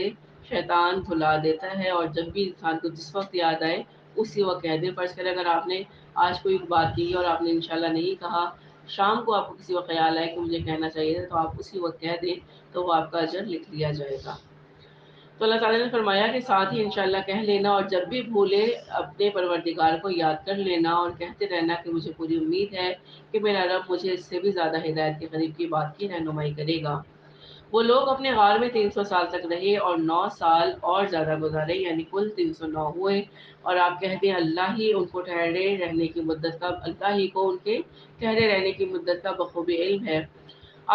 شیطان بھلا دیتا ہے، اور جب بھی انسان کو جس وقت یاد آئے اسی وقت کہہ دیں۔ فرض کریں اگر آپ نے آج کوئی بات کی اور آپ نے انشاءاللہ نہیں کہا، شام کو آپ کو کسی وقت خیال آئے کہ مجھے کہنا چاہیے تھا، تو آپ اسی وقت کہہ دیں تو وہ آپ کا اجر لکھ لیا جائے گا۔ تو اللہ تعالیٰ نے فرمایا کہ ساتھ ہی انشاءاللہ کہہ لینا، اور جب بھی بھولے اپنے پروردگار کو یاد کر لینا اور کہتے رہنا کہ مجھے پوری امید ہے کہ میرا رب مجھے اس سے بھی زیادہ ہدایت کے قریب کی بات کی رہنمائی کرے گا۔ وہ لوگ اپنے غار میں 300 سال تک رہے اور 9 سال اور زیادہ گزارے، یعنی کل 309 ہوئے، اور آپ کہتے ہیں اللہ ہی ان کو ٹھہرے رہنے کی مدت کا اللہ ہی کو ان کے ٹھہرے رہنے کی مدت کا بخوبی علم ہے۔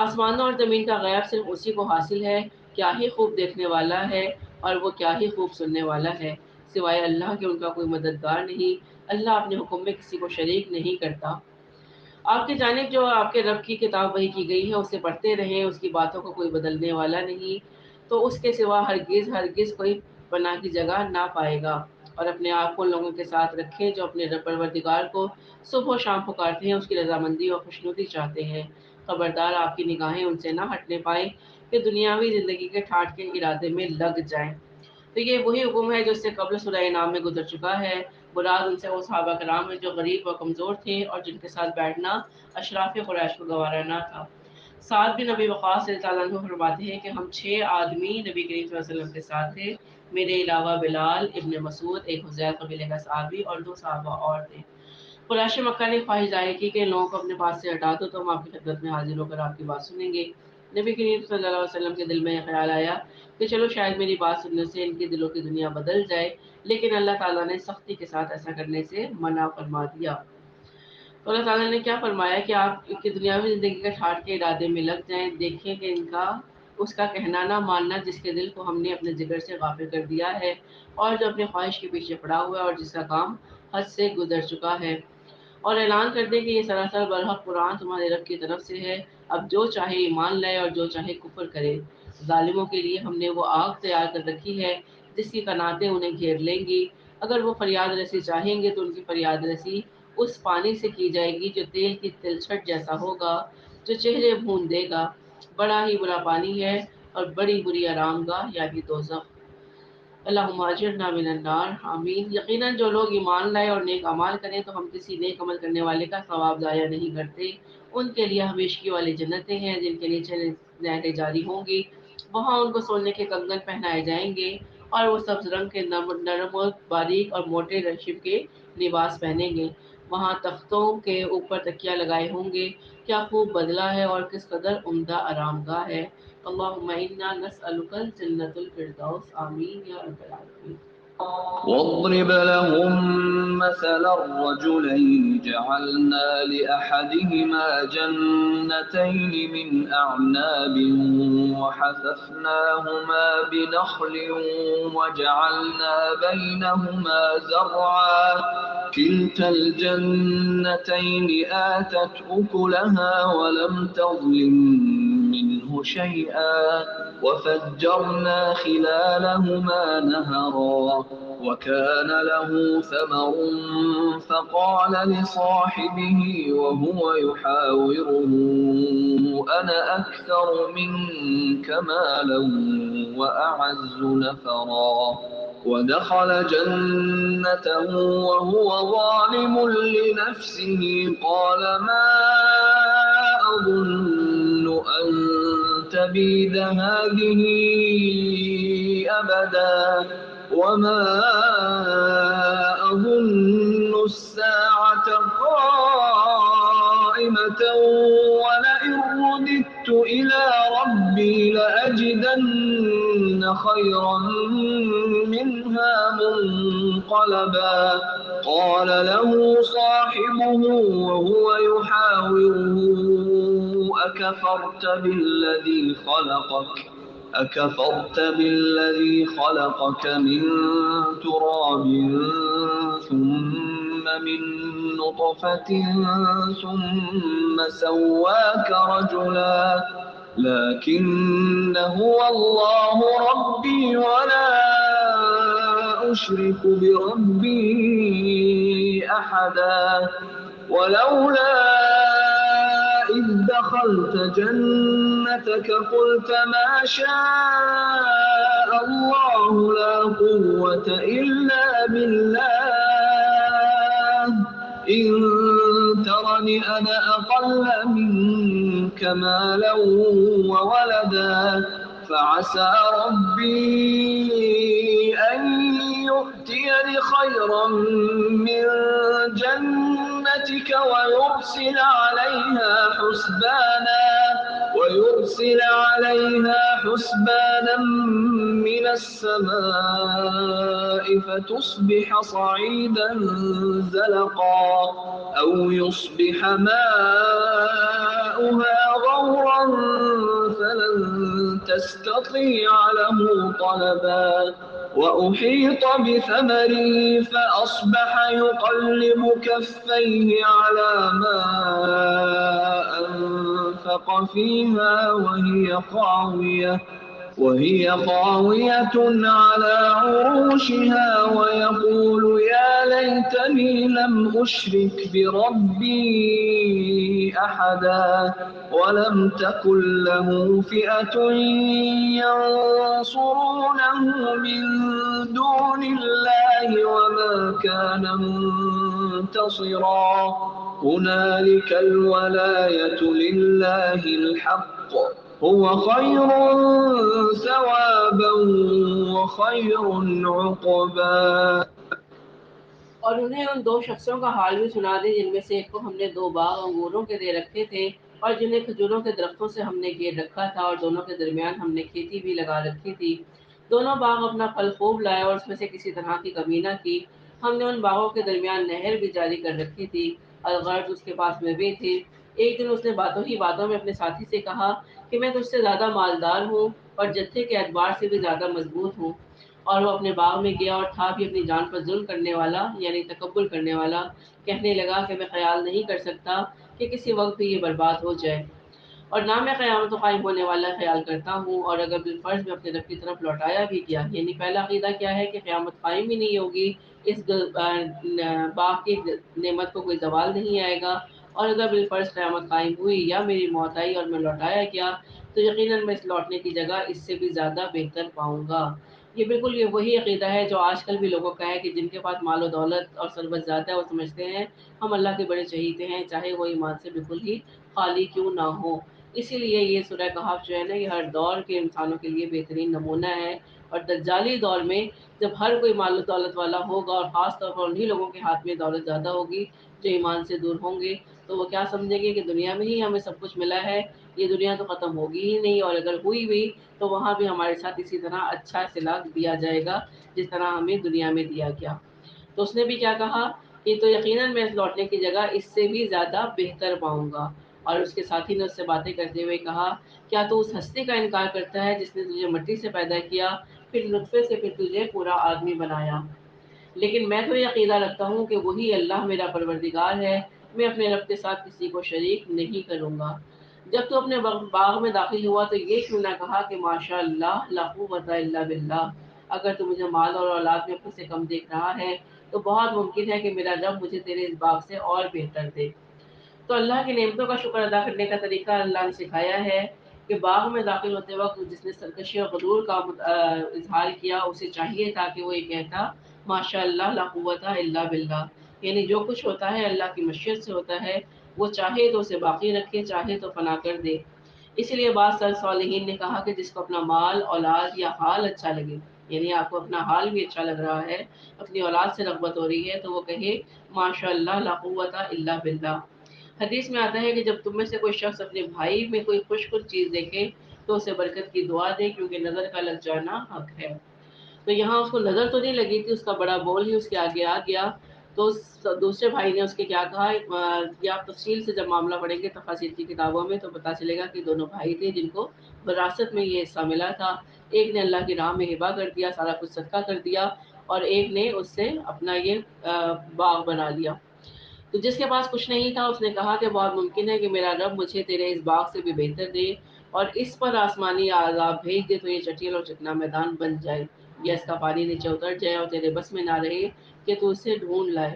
آسمانوں اور زمین کا غیب صرف اسی کو حاصل ہے، کیا ہی خوب دیکھنے والا ہے اور وہ کیا ہی خوب سننے والا ہے۔ سوائے اللہ کے ان کا کوئی مددگار نہیں، اللہ اپنے حکم میں کسی کو شریک نہیں کرتا۔ آپ کی جانب جو آپ کے رب کی کتاب وحی کی گئی ہے اسے پڑھتے رہیں، اس کی باتوں کو کوئی بدلنے والا نہیں، تو اس کے سوا ہرگز کوئی پناہ کی جگہ نہ پائے گا۔ اور اپنے آپ کو ان لوگوں کے ساتھ رکھیں جو اپنے رب پروردگار کو صبح و شام پکارتے ہیں، اس کی رضامندی اور خوشنودی چاہتے ہیں۔ خبردار آپ کی نگاہیں ان سے نہ ہٹنے پائیں کہ دنیاوی زندگی کے ٹھاٹ کے ارادے میں لگ جائیں۔ تو یہ وہی حکم ہے جو اس سے قبل سورہ انعام میں گزر چکا ہے۔ مراد ان سے وہ صحابہ کرام ہیں جو غریب اور کمزور تھے اور جن کے ساتھ بیٹھنا اشراف قریش کو گوارا نہ تھا۔ سعد بن نبی وقاص رضی اللہ عنہ فرماتے ہیں کہ ہم 6 آدمی نبی کریم صلی اللہ علیہ وسلم کے ساتھ تھے، میرے علاوہ بلال، ابن مسعود، ایک حذیفہ قبیلے کا صحابی اور 2 صحابہ اور تھے۔ قریش مکہ نے خواہش ظاہر کی کہ ان لوگوں کو اپنے پاس سے ہٹا دو تو ہم آپ کی خدمت میں حاضر ہو کر آپ کی بات سنیں گے۔ نبی کریم صلی اللہ علیہ وسلم کے دل میں یہ خیال آیا کہ چلو شاید میری بات سننے سے ان کے دلوں کی دنیا بدل جائے، لیکن اللہ تعالیٰ نے سختی کے ساتھ ایسا کرنے سے منع فرما دیا۔ تو اللہ تعالیٰ نے کیا فرمایا کہ آپ کی دنیاوی زندگی کے ٹھاٹ کے ارادے میں لگ جائیں، دیکھیں کہ اس کا کہنا نہ ماننا جس کے دل کو ہم نے اپنے جگر سے غافل کر دیا ہے، اور جو اپنے خواہش کے پیچھے پڑا ہوا ہے اور جس کا کام حد سے گزر چکا ہے، اور اعلان کر دے کہ یہ سراسر برحق قرآن تمہارے رب کی طرف سے ہے، اب جو چاہے ایمان لائے اور جو چاہے کفر کرے۔ ظالموں کے لیے ہم نے وہ آگ تیار کر رکھی ہے جس کی قناتیں انہیں گھیر لیں گی، اگر وہ فریاد رسی چاہیں گے تو ان کی فریاد رسی اس پانی سے کی جائے گی جو تیل کی تلچھٹ جیسا ہوگا، جو چہرے بھون دے گا۔ بڑا ہی برا پانی ہے اور بڑی بری آرام گاہ یعنی دوزخ۔ اللہم اجرنا من النار، آمین۔ یقیناً جو لوگ ایمان لائے اور نیک اعمال کریں تو ہم کسی نیک عمل کرنے والے کا ثواب ضائع نہیں کرتے۔ ان کے لیے ہمیشگی والی جنتیں ہیں جن کے نیچے نہریں جاری ہوں گی، وہاں ان کو سونے کے کنگن پہنائے جائیں گے اور وہ سبز رنگ کے نرم و باریک اور موٹے ریشم کے لباس پہنیں گے۔ وہاں تختوں کے اوپر تکیہ لگائے ہوں گے، کیا خوب بدلہ ہے اور کس قدر عمدہ آرام گاہ ہے۔ اللہم انا نسألک الجنۃ الفردوس، آمین یا رب العالمین۔ واضرب لهم مثل الرجلين جعلنا لأحدهما جنتين من أعناب وحففناهما بنخل وجعلنا بينهما زرعا كلتا الجنتين آتت أكلها ولم تظلم منه شيئا وفجرنا خلالهما نهرا وكان له ثمر فقال لصاحبه وهو يحاوره أنا أكثر منك مالا وأعز نفرا ودخل جنته وهو ظالم لنفسه قال ما أظن أن تبيد هذه أبدا وما أظن الساعة قائمة ولئن رددت إلى ربي لأجدن خيرا منها منقلبا قال له صاحبه وهو يحاوره أكفرت بالذي خلقك من تراب ثم من نطفة ثم سواك رجلا لكن هو الله ربي ولا أشرك بربي أحدا ولولا إذ دخلت جنتك قلت ما شاء الله لا قوة إلا بالله إن ترني أنا أقل منك مالا وولدا فعسى ربي أن يؤتيني خيرا من جنتك ويرسل عليها حسبانا من السماء فتصبح صعيدا زلقا أو يصبح ماؤها غورا فلن تستطيع له طلبا وأحيط بثمره فأصبح يقلب كفيه على ما أنفق فيها وهي خاوية على عروشها ويقول يا ليتني لم أشرك بربي أحدا ولم تكن له فئة ينصرونه من دون الله وما كان منتصرا هنالك الولاية لله الحق هو خير ثوابا وخير عقبا۔ اور انہیں ان دو شخصوں کا حال بھی سنا دے جن میں سے ایک کو ہم نے 2 باغ انگوروں کے دے رکھے تھے اور جنہیں کھجوروں کے درختوں سے ہم نے گھیر رکھا تھا اور دونوں کے درمیان ہم نے کھیتی بھی لگا رکھی تھی۔ دونوں باغ اپنا پھل خوب لائے اور اس میں سے کسی طرح کی کمی نہ کی۔ ہم نے ان باغوں کے درمیان نہر بھی جاری کر رکھی تھی، الغرض اس کے پاس میوے تھے۔ ایک دن اس نے باتوں ہی باتوں میں اپنے ساتھی سے کہا کہ میں تجھ سے زیادہ مالدار ہوں اور جتھے کے اعتبار سے بھی زیادہ مضبوط ہوں۔ اور وہ اپنے باغ میں گیا اور تھا بھی اپنی جان پر ظلم کرنے والا یعنی تکبر کرنے والا۔ کہنے لگا کہ میں خیال نہیں کر سکتا کہ کسی وقت بھی یہ برباد ہو جائے اور نہ میں قیامت قائم ہونے والا خیال کرتا ہوں، اور اگر بالفرض میں اپنے رب کی طرف لوٹایا بھی کیا، یعنی پہلا عقیدہ کیا ہے کہ قیامت قائم ہی نہیں ہوگی، اس باغ کی نعمت کو کوئی زوال نہیں آئے گا، اور اگر بالفرض قیامت قائم ہوئی یا میری موت آئی اور میں لوٹایا گیا تو یقیناً میں اس لوٹنے کی جگہ اس سے بھی زیادہ بہتر پاؤں گا۔ یہ بالکل یہ وہی عقیدہ ہے جو آج کل بھی لوگوں کا ہے کہ جن کے پاس مال و دولت اور ثروت زیادہ ہے وہ سمجھتے ہیں ہم اللہ کے بڑے چہیتے ہیں، چاہے وہ ایمان سے بالکل ہی خالی کیوں نہ ہو۔ اسی لیے یہ سورہ کہف جو ہے نا، یہ ہر دور کے انسانوں کے لیے بہترین نمونہ ہے، اور دجالی دور میں جب ہر کوئی مال و دولت والا ہوگا اور خاص طور پر انہی لوگوں کے ہاتھ میں دولت زیادہ ہوگی جو ایمان سے دور ہوں گے، تو وہ کیا سمجھیں گے کہ دنیا میں ہی ہمیں سب کچھ ملا ہے، یہ دنیا تو ختم ہوگی ہی نہیں، اور اگر ہوئی بھی تو وہاں بھی ہمارے ساتھ اسی طرح اچھا صلہ دیا جائے گا جس طرح ہمیں دنیا میں دیا گیا۔ تو اس نے بھی کیا کہا کہ تو یقیناً میں اس لوٹنے کی جگہ اس سے بھی زیادہ بہتر پاؤں گا۔ اور اس کے ساتھی نے اس سے باتیں کرتے ہوئے کہا کیا تو اس ہستی کا انکار کرتا ہے جس نے تجھے مٹی سے پیدا کیا، پھر نطفے سے پھر تجھے پورا آدمی بنایا؟ لیکن میں تو یہ عقیدہ رکھتا ہوں کہ وہی اللہ میرا پروردگار ہے، میں اپنے رب کے ساتھ کسی کو شریک نہیں کروں گا۔ جب تو اپنے باغ میں داخل ہوا تو یہ کیوں نہ کہا کہ ماشاء اللہ لا قوت الا باللہ، اگر تو مجھے مال اور اولاد میں اپنے سے کم دیکھ رہا ہے تو بہت ممکن ہے کہ میرا رب مجھے تیرے اس باغ سے اور بہتر دے۔ تو اللہ کی نعمتوں کا شکر ادا کرنے کا طریقہ اللہ نے سکھایا ہے کہ باغ میں داخل ہوتے وقت جس نے سرکشی اور غرور کا اظہار کیا اسے چاہیے تھا کہ وہ یہ کہتا ماشاء اللہ لا قوت الا باللہ، یعنی جو کچھ ہوتا ہے اللہ کی مشیت سے ہوتا ہے، وہ چاہے تو اسے باقی رکھے، چاہے تو فنا کر دے۔ اسی لیے بعض سلف صالحین نے کہا کہ جس کو اپنا مال، اولاد یا حال اچھا لگے، یعنی آپ کو اپنا حال بھی اچھا لگ رہا ہے، اپنی اولاد سے رغبت ہو رہی ہے، تو وہ کہے ماشاء اللہ لا قوت الا باللہ۔ حدیث میں آتا ہے کہ جب تم میں سے کوئی شخص اپنے بھائی میں کوئی خوش کن چیز دیکھے تو اسے برکت کی دعا دے، کیونکہ نظر کا لگ جانا حق ہے۔ تو یہاں اس کو نظر تو نہیں لگی تھی، اس کا بڑا بول ہی اس کے آگے آ گیا، تو دوسرے بھائی نے اس کے کیا کہا، یہ آپ تفصیل سے جب معاملہ پڑھیں گے تفاسیر کی کتابوں میں تو پتہ چلے گا کہ دونوں بھائی تھے جن کو وراثت میں یہ حصہ ملا تھا۔ ایک نے اللہ کی راہ میں ہبہ کر دیا، سارا کچھ صدقہ کر دیا، اور ایک نے اس سے اپنا یہ باغ بنا لیا۔ تو جس کے پاس کچھ نہیں تھا اس نے کہا کہ بہت ممکن ہے کہ میرا رب مجھے تیرے اس باغ سے بھی بہتر دے اور اس پر آسمانی عذاب بھیج دے تو یہ چٹیل اور چکنا میدان بن جائے یا اس کا پانی نیچے اتر جائے اور تیرے بس میں نہ رہے کہ تو اسے ڈھونڈ لائے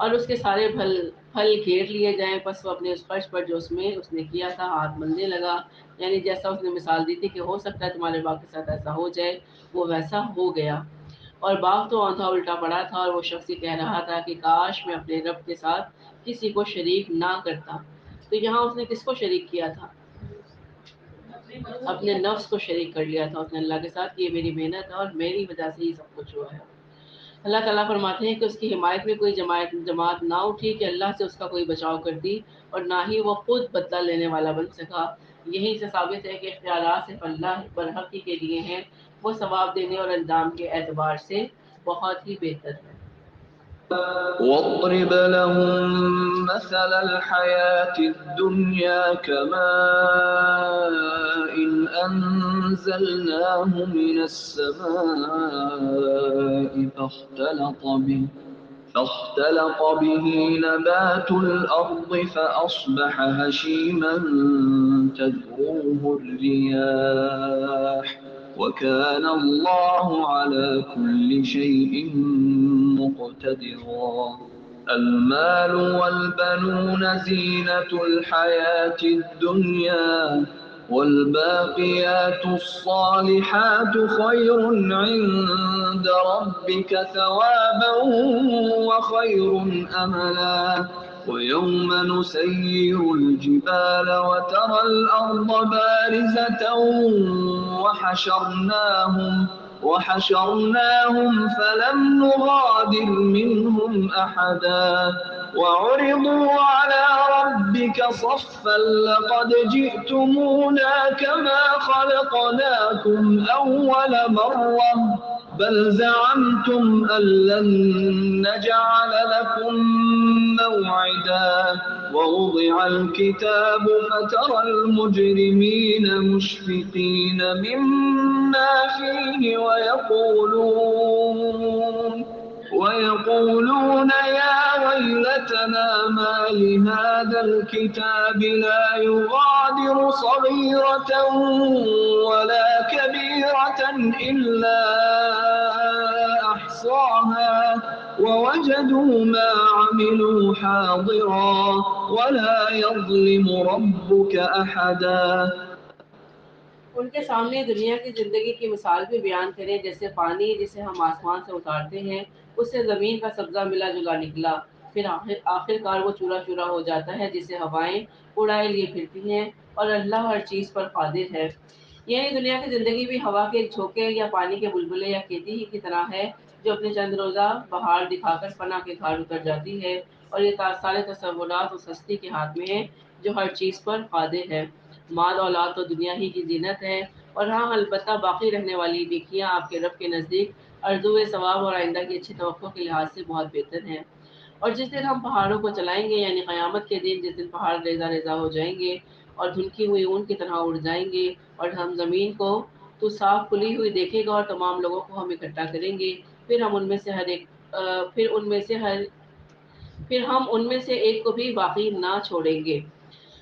اور اس کے سارے پھل گھیر لیے جائیں۔ پس وہ اپنے اس خرچ پر جو اس نے کیا تھا ہاتھ ملنے لگا، یعنی جیسا اس نے مثال دی تھی کہ ہو سکتا ہے تمہارے باغ کے ساتھ ایسا ہو جائے، وہ ویسا ہو گیا۔ اور باغ تو آندھا الٹا پڑا تھا اور وہ شخص یہ کہہ رہا تھا کہ کاش میں اپنے رب کے ساتھ کسی کو شریک نہ کرتا۔ تو یہاں اس نے کس کو شریک کیا تھا؟ اپنے نفس کو شریک کر لیا تھا اس نے اللہ کے ساتھ، یہ میری محنت ہے اور میری وجہ سے ہی سب کچھ ہوا ہے۔ اللہ تعالیٰ فرماتے ہیں کہ اس کی حمایت میں کوئی جماعت نہ اٹھی کہ اللہ سے اس کا کوئی بچاؤ کرتی اور نہ ہی وہ خود بدلہ لینے والا بن سکا۔ یہیں سے ثابت ہے کہ اختیارات صرف اللہ برحقی کے لیے ہیں، وہ ثواب دینے اور انجام کے اعتبار سے بہت ہی بہتر ہے۔ واضرب لهم مثل الحياة الدنيا كماء أنزلناه من السماء فاختلط به نبات الأرض فأصبح هشيما تذروه الرياح وكان الله على كل شيء مقتدرا المال والبنون زينة الحياة الدنيا والباقيات الصالحات خير عند ربك ثوابا وخير أملا ويوم نسير الجبال وترى الأرض بارزة وحشرناهم فلم نغادر منهم أحدا وعرضوا على ربك صفا لقد جئتمونا كما خلقناكم أول مرة بل زعمتم أن لن نجعل لكم موعدا ووضع الكتاب فترى المجرمين مشفقين مما فيه ويقولون يا ويلتنا ما لهذا الكتاب لا يغادر صغيرة ولا كبيرة إلا أحصاها ووجدوا ما عملوا حاضرا ولا يظلم ربك أحدا۔ ان کے سامنے دنیا کی زندگی کی مثال بھی بیان کریں، جیسے پانی جسے ہم آسمان سے اتارتے ہیں، اس سے زمین کا سبزہ ملا جلا نکلا، پھر آخر کار وہ چورا چورا ہو جاتا ہے جسے ہوائیں اڑائے لیے پھرتی ہیں، اور اللہ ہر چیز پر قادر ہے۔ یعنی دنیا کی زندگی بھی ہوا کے جھونکے یا پانی کے بلبلے یا کھیتی ہی کی طرح ہے جو اپنے چند روزہ بہار دکھا کر فنا کے گھاٹ اتر جاتی ہے، اور یہ سارے تصورات اس ہستی کے ہاتھ میں ہے جو ہر چیز پر قادر ہے۔ مال اولاد تو دنیا ہی کی زینت ہے، اور ہاں البتہ باقی رہنے والی نیکیاں آپ کے رب کے نزدیک ارجو ثواب اور آئندہ کی اچھی توقع کے لحاظ سے بہت بہتر ہیں۔ اور جس دن ہم پہاڑوں کو چلائیں گے، یعنی قیامت کے دن جس دن پہاڑ ریزہ ریزہ ہو جائیں گے اور دھنکی ہوئی اون کی طرح اڑ جائیں گے، اور ہم زمین کو تو صاف کھلی ہوئی دیکھے گا اور تمام لوگوں کو ہم اکٹھا کریں گے، پھر ہم ان میں سے ایک کو بھی باقی نہ چھوڑیں گے،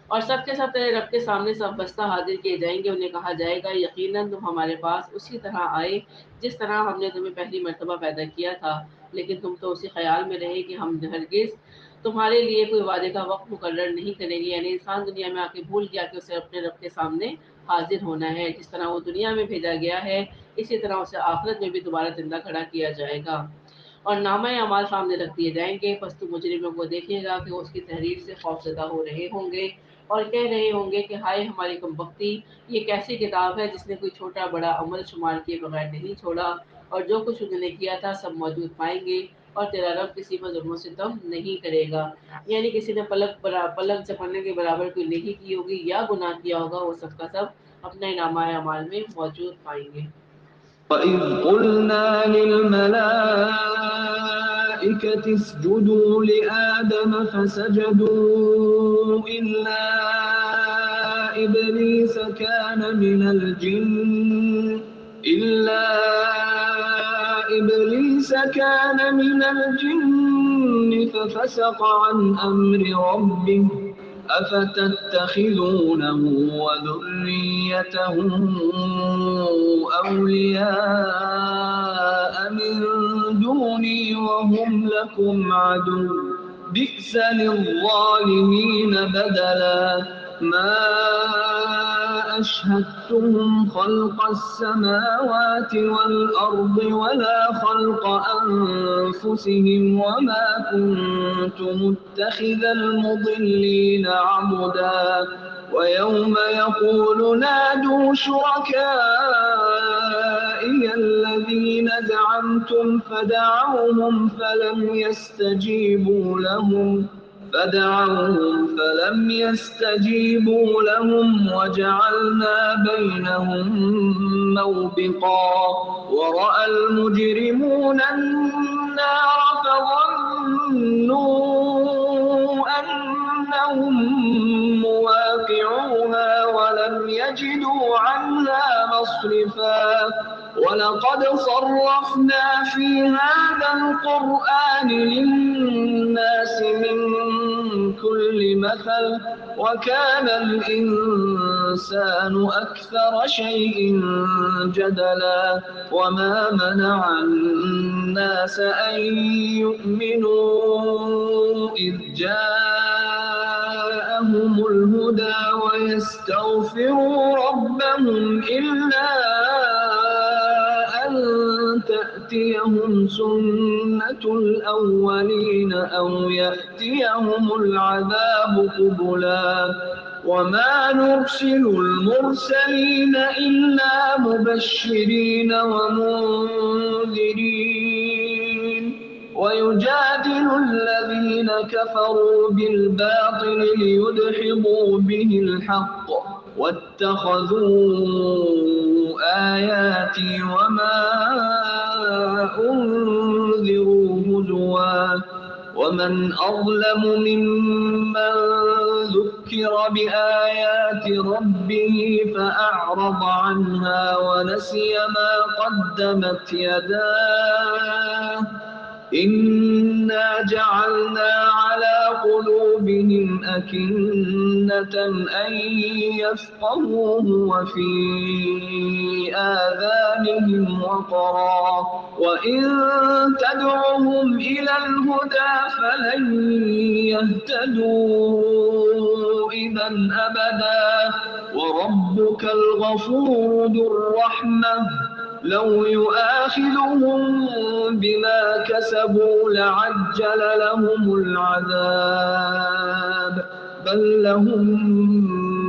اور سب کے سب تیرے رب کے سامنے سب بستہ حاضر کیے جائیں گے۔ انہیں کہا جائے گا یقیناً تم ہمارے پاس اسی طرح آئے جس طرح ہم نے تمہیں پہلی مرتبہ پیدا کیا تھا، لیکن تم تو اسی خیال میں رہے کہ ہم ہرگز تمہارے لیے کوئی وعدے کا وقت مقرر نہیں کریں گے۔ یعنی انسان دنیا میں آ کے بھول گیا کہ اسے اپنے رب کے سامنے حاضر ہونا ہے، جس طرح وہ دنیا میں بھیجا گیا ہے اسی طرح اسے آخرت میں بھی دوبارہ زندہ کھڑا کیا جائے گا، اور نامہ اعمال سامنے رکھ دیے جائیں گے۔ پس تو مجرموں کو دیکھے گا کہ وہ اس کی تحریر سے خوفزدہ ہو رہے ہوں گے اور کہہ رہے ہوں گے کہ ہائے ہماری کمبختی، یہ کیسی کتاب ہے جس نے کوئی چھوٹا بڑا عمل شمار کیے بغیر نہیں چھوڑا، اور جو کچھ انہوں نے کیا تھا سب موجود پائیں گے، اور تیرا رب کسی پر ظلم و ستم نہیں کرے گا۔ یعنی کسی نے پلک چپڑنے کے برابر کوئی نیکی کی ہوگی یا گناہ کیا ہوگا، وہ سب کا سب اپنے نامہ اعمال میں موجود پائیں گے۔ وَإِذْ قُلْنَا لِلْمَلَائِكَةِ الملائكة اسجدوا لآدم فسجدوا إلا إبليس كان من الجن ففسق عن أمر ربه أفتتخذونه وذريته أولياء من دوني وهم لكم عدو بئس للظالمين بدلا ما أشهدتهم خلق السماوات والأرض ولا خلق أنفسهم وما كنت متخذ المضلين عضدا ويوم يقول نادوا شركائي الذين زعمتم فدعوهم فلم يستجيبوا لهم وجعلنا بينهم موبقا ورأى المجرمون النار فظنوا أنهم مواقعوها ولم يجدوا عنها مصرفا ولقد صرفنا في هذا القرآن للناس من كل مثل وكان الإنسان أكثر شيء جدلا وما منع الناس أن يؤمنوا إذ جاءهم الهدى ويستغفروا ربهم إلا أن تأتيهم سنة الأولين أو يأتيهم العذاب قبلا وما نرسل المرسلين إلا مبشرين ومنذرين ويجادل الذين كفروا بالباطل ليدحضوا به الحق واتخذوا آياتي وما أنذروا هزوا ومن أظلم ممن ذكر بآيات ربه فأعرض عنها ونسي ما قدمت يداه إنا جعلنا على قلوبهم أكنة أن يفقهوه وفي آذانهم وقرا وإن تدعوهم إلى الهدى فلن يهتدوا إذا أبدا وربك الغفور ذو الرحمة لو يؤاخذهم بما كسبوا لعجل لهم العذاب بل لهم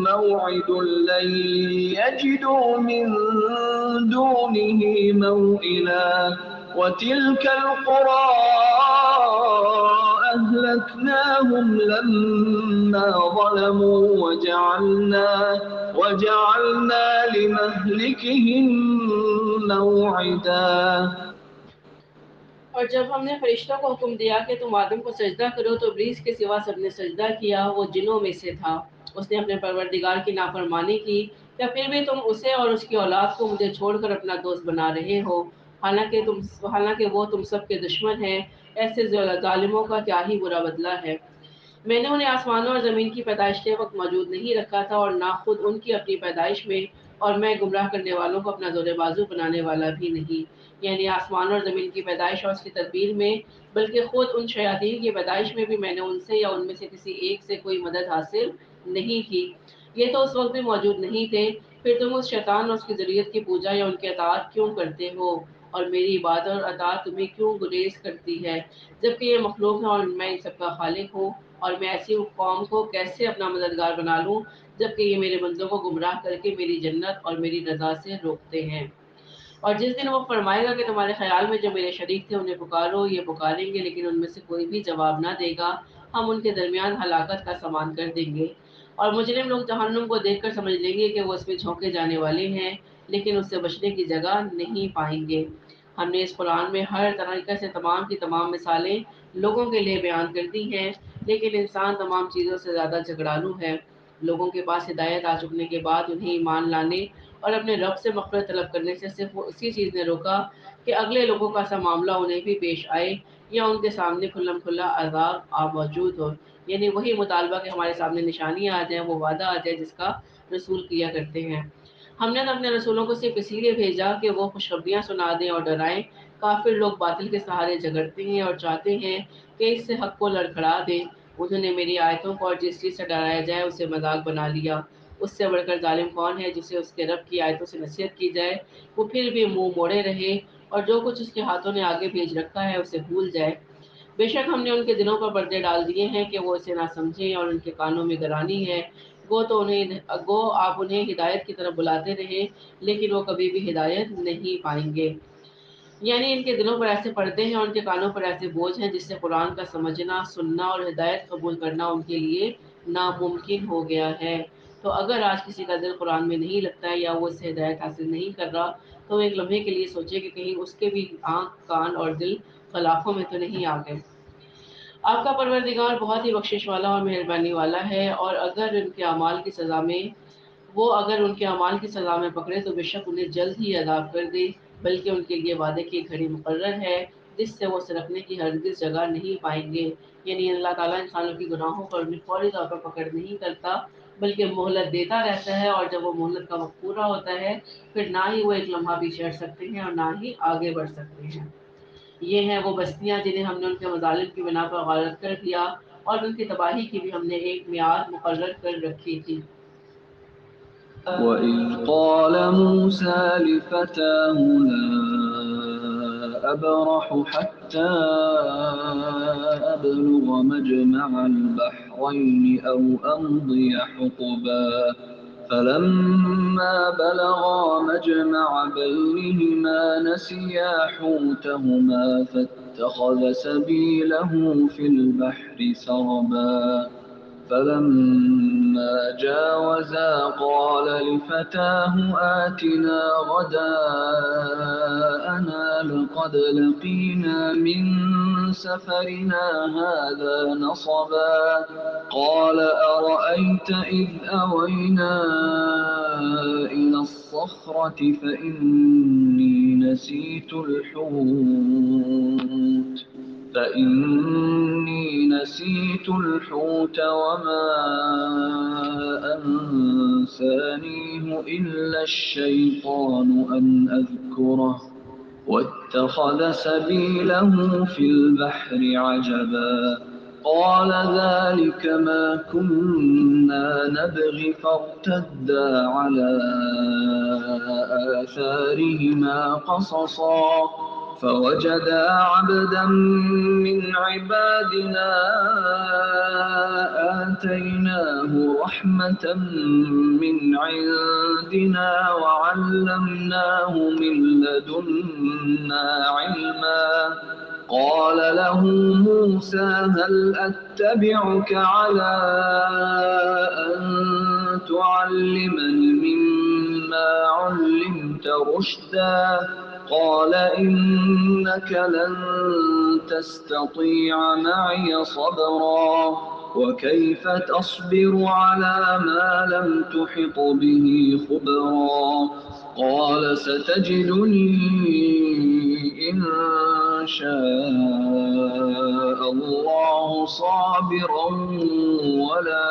موعد لن يجدوا من دونه موئلا وتلك القرى أهلكناهم لما ظلموا وجعلنا لمهلكهم موعدا اور جب ہم نے فرشتوں کو حکم دیا کہ تم آدم کو سجدہ کرو تو ابلیس کے سوا سب نے سجدہ کیا وہ جنوں میں سے تھا اس نے اپنے پروردگار کی نافرمانی کی کیا پھر بھی تم اسے اور اس کی اولاد کو مجھے چھوڑ کر اپنا دوست بنا رہے ہو حالانکہ وہ تم سب کے دشمن ہیں ایسے ظالموں کا کیا ہی برا بدلہ ہے میں نے انہیں آسمانوں اور زمین کی پیدائش کے وقت موجود نہیں رکھا تھا اور نہ خود ان کی اپنی پیدائش میں اور میں گمراہ کرنے والوں کو اپنا زور بازو بنانے والا بھی نہیں یعنی آسمان اور زمین کی پیدائش اور اس کی تدبیر میں بلکہ خود ان شیاطین کی پیدائش میں بھی میں نے ان سے یا ان میں سے کسی ایک سے کوئی مدد حاصل نہیں کی یہ تو اس وقت بھی موجود نہیں تھے پھر تم اس شیطان اور اس کی ذریت کی پوجا یا ان کی اطاعت کیوں کرتے ہو اور میری عبادت اور اطاعت تمہیں کیوں گریز کرتی ہے جبکہ یہ مخلوق ہے اور میں ان سب کا خالق ہوں اور میں ایسی قوم کو کیسے اپنا مددگار بنا لوں جبکہ یہ میرے بندوں کو گمراہ کر کے میری جنت اور میری رضا سے روکتے ہیں اور جس دن وہ فرمائے گا کہ تمہارے خیال میں جو میرے شریک تھے انہیں پکارو یہ پکاریں گے لیکن ان میں سے کوئی بھی جواب نہ دے گا ہم ان کے درمیان ہلاکت کا سامان کر دیں گے اور مجرم لوگ جہنم کو دیکھ کر سمجھ لیں گے کہ وہ اس میں جھونکے جانے والے ہیں لیکن اس سے بچنے کی جگہ نہیں پائیں گے ہم نے اس قرآن میں ہر طریقے سے تمام کی تمام مثالیں لوگوں کے لیے بیان کر دی ہیں، لیکن انسان تمام چیزوں سے زیادہ جھگڑالو ہے۔ لوگوں کے پاس ہدایت آ چکنے کے بعد انہیں ایمان لانے اور اپنے رب سے مغفرت طلب کرنے سے صرف اسی چیز نے روکا کہ اگلے لوگوں کا سا معاملہ انہیں بھی پیش آئے یا ان کے سامنے کھلم کھلا عذاب موجود ہو، یعنی وہی مطالبہ کہ ہمارے سامنے نشانیاں آ جائیں، وہ وعدہ آ جائے جس کا رسول کیا کرتے ہیں۔ ہم نے تو اپنے رسولوں کو صرف اسی لیے بھیجا کہ وہ خوشخبریاں سنا دیں اور ڈرائیں۔ کافر لوگ باطل کے سہارے جھگڑتے ہیں اور چاہتے ہیں کہ اس سے حق کو لڑکھڑا دیں۔ انہوں نے میری آیتوں کو اور جس چیز سے ڈرایا جائے اسے مذاق بنا لیا۔ اس سے بڑھ کر ظالم کون ہے جسے اس کے رب کی آیتوں سے نصیحت کی جائے وہ پھر بھی منہ موڑے رہے اور جو کچھ اس کے ہاتھوں نے آگے بھیج رکھا ہے اسے بھول جائے۔ بے شک ہم نے ان کے دلوں پر پردے ڈال دیے ہیں کہ وہ اسے نہ سمجھیں اور ان کے کانوں میں گرانی ہے۔ گو آپ انہیں ہدایت کی طرف بلاتے رہے لیکن وہ کبھی بھی ہدایت نہیں پائیں گے۔ یعنی ان کے دلوں پر ایسے پردے ہیں اور ان کے کانوں پر ایسے بوجھ ہیں جس سے قرآن کا سمجھنا، سننا اور ہدایت قبول کرنا ان کے لیے ناممکن ہو گیا ہے۔ تو اگر آج کسی کا دل قرآن میں نہیں لگتا ہے یا وہ اس سے ہدایت حاصل نہیں کر رہا تو وہ ایک لمحے کے لیے سوچے کہ کہیں اس کے بھی آنکھ، کان اور دل غلافوں میں تو نہیں آ گئے۔ آپ کا پروردگار بہت ہی بخشش والا اور مہربانی والا ہے، اور اگر ان کے اعمال کی سزا میں پکڑے تو بے شک انہیں جلد ہی عذاب کر دے، بلکہ ان کے لیے وعدے کی گھڑی مقرر ہے جس سے وہ سرکنے کی ہرگز جگہ نہیں پائیں گے۔ یعنی اللہ تعالیٰ انسانوں کی گناہوں پر فوری طور پر پکڑ نہیں کرتا بلکہ مہلت دیتا رہتا ہے، اور جب وہ مہلت کا وقت پورا ہوتا ہے پھر نہ ہی وہ ایک لمحہ پیچھے ہٹ سکتے ہیں اور نہ ہی آگے بڑھ سکتے ہیں۔ یہ ہیں وہ بستیاں جنہیں ہم نے ان کے مظالم کی بنا پر غارت کر دیا اور ان کی تباہی کی بھی ہم نے ایک میعاد مقرر کر رکھی تھی۔ وَإِذْ قَالَ مُوسَى لِفَتَاهُ لَا أَبْرَحُ حَتَّى أَبْلُغَ مَجْمَعَ الْبَحْرَيْنِ أَوْ أَمْضِيَ حُقُبًا فَلَمَّا بَلَغَا مَجْمَعَ بَيْنِهِمَا نَسِيَا حُوتَهُمَا فَاتَّخَذَ سَبِيلَهُ فِي الْبَحْرِ سَرَبًا فلما جاوزا قال لفتاه آتنا غداءنا لقد لقينا من سفرنا هذا نصبا قال أرأيت إذ أوينا إلى الصخرة فإني نسيت الحوت وما أنسانيه إلا الشيطان أن أذكره واتخذ سبيله في البحر عجبا قال ذلك ما كنا نبغي فارتدا على آثارهما قصصا فوجدا عبدا من عبادنا آتيناه رحمة من عندنا وعلمناه من لدنا علما قال له موسى هل أتبعك على أن تعلمني مما علمت رشدا قال إنك لن تستطيع معي صبرا وكيف تصبر على ما لم تحط به خبرا قال ستجدني إن شاء الله صابرا ولا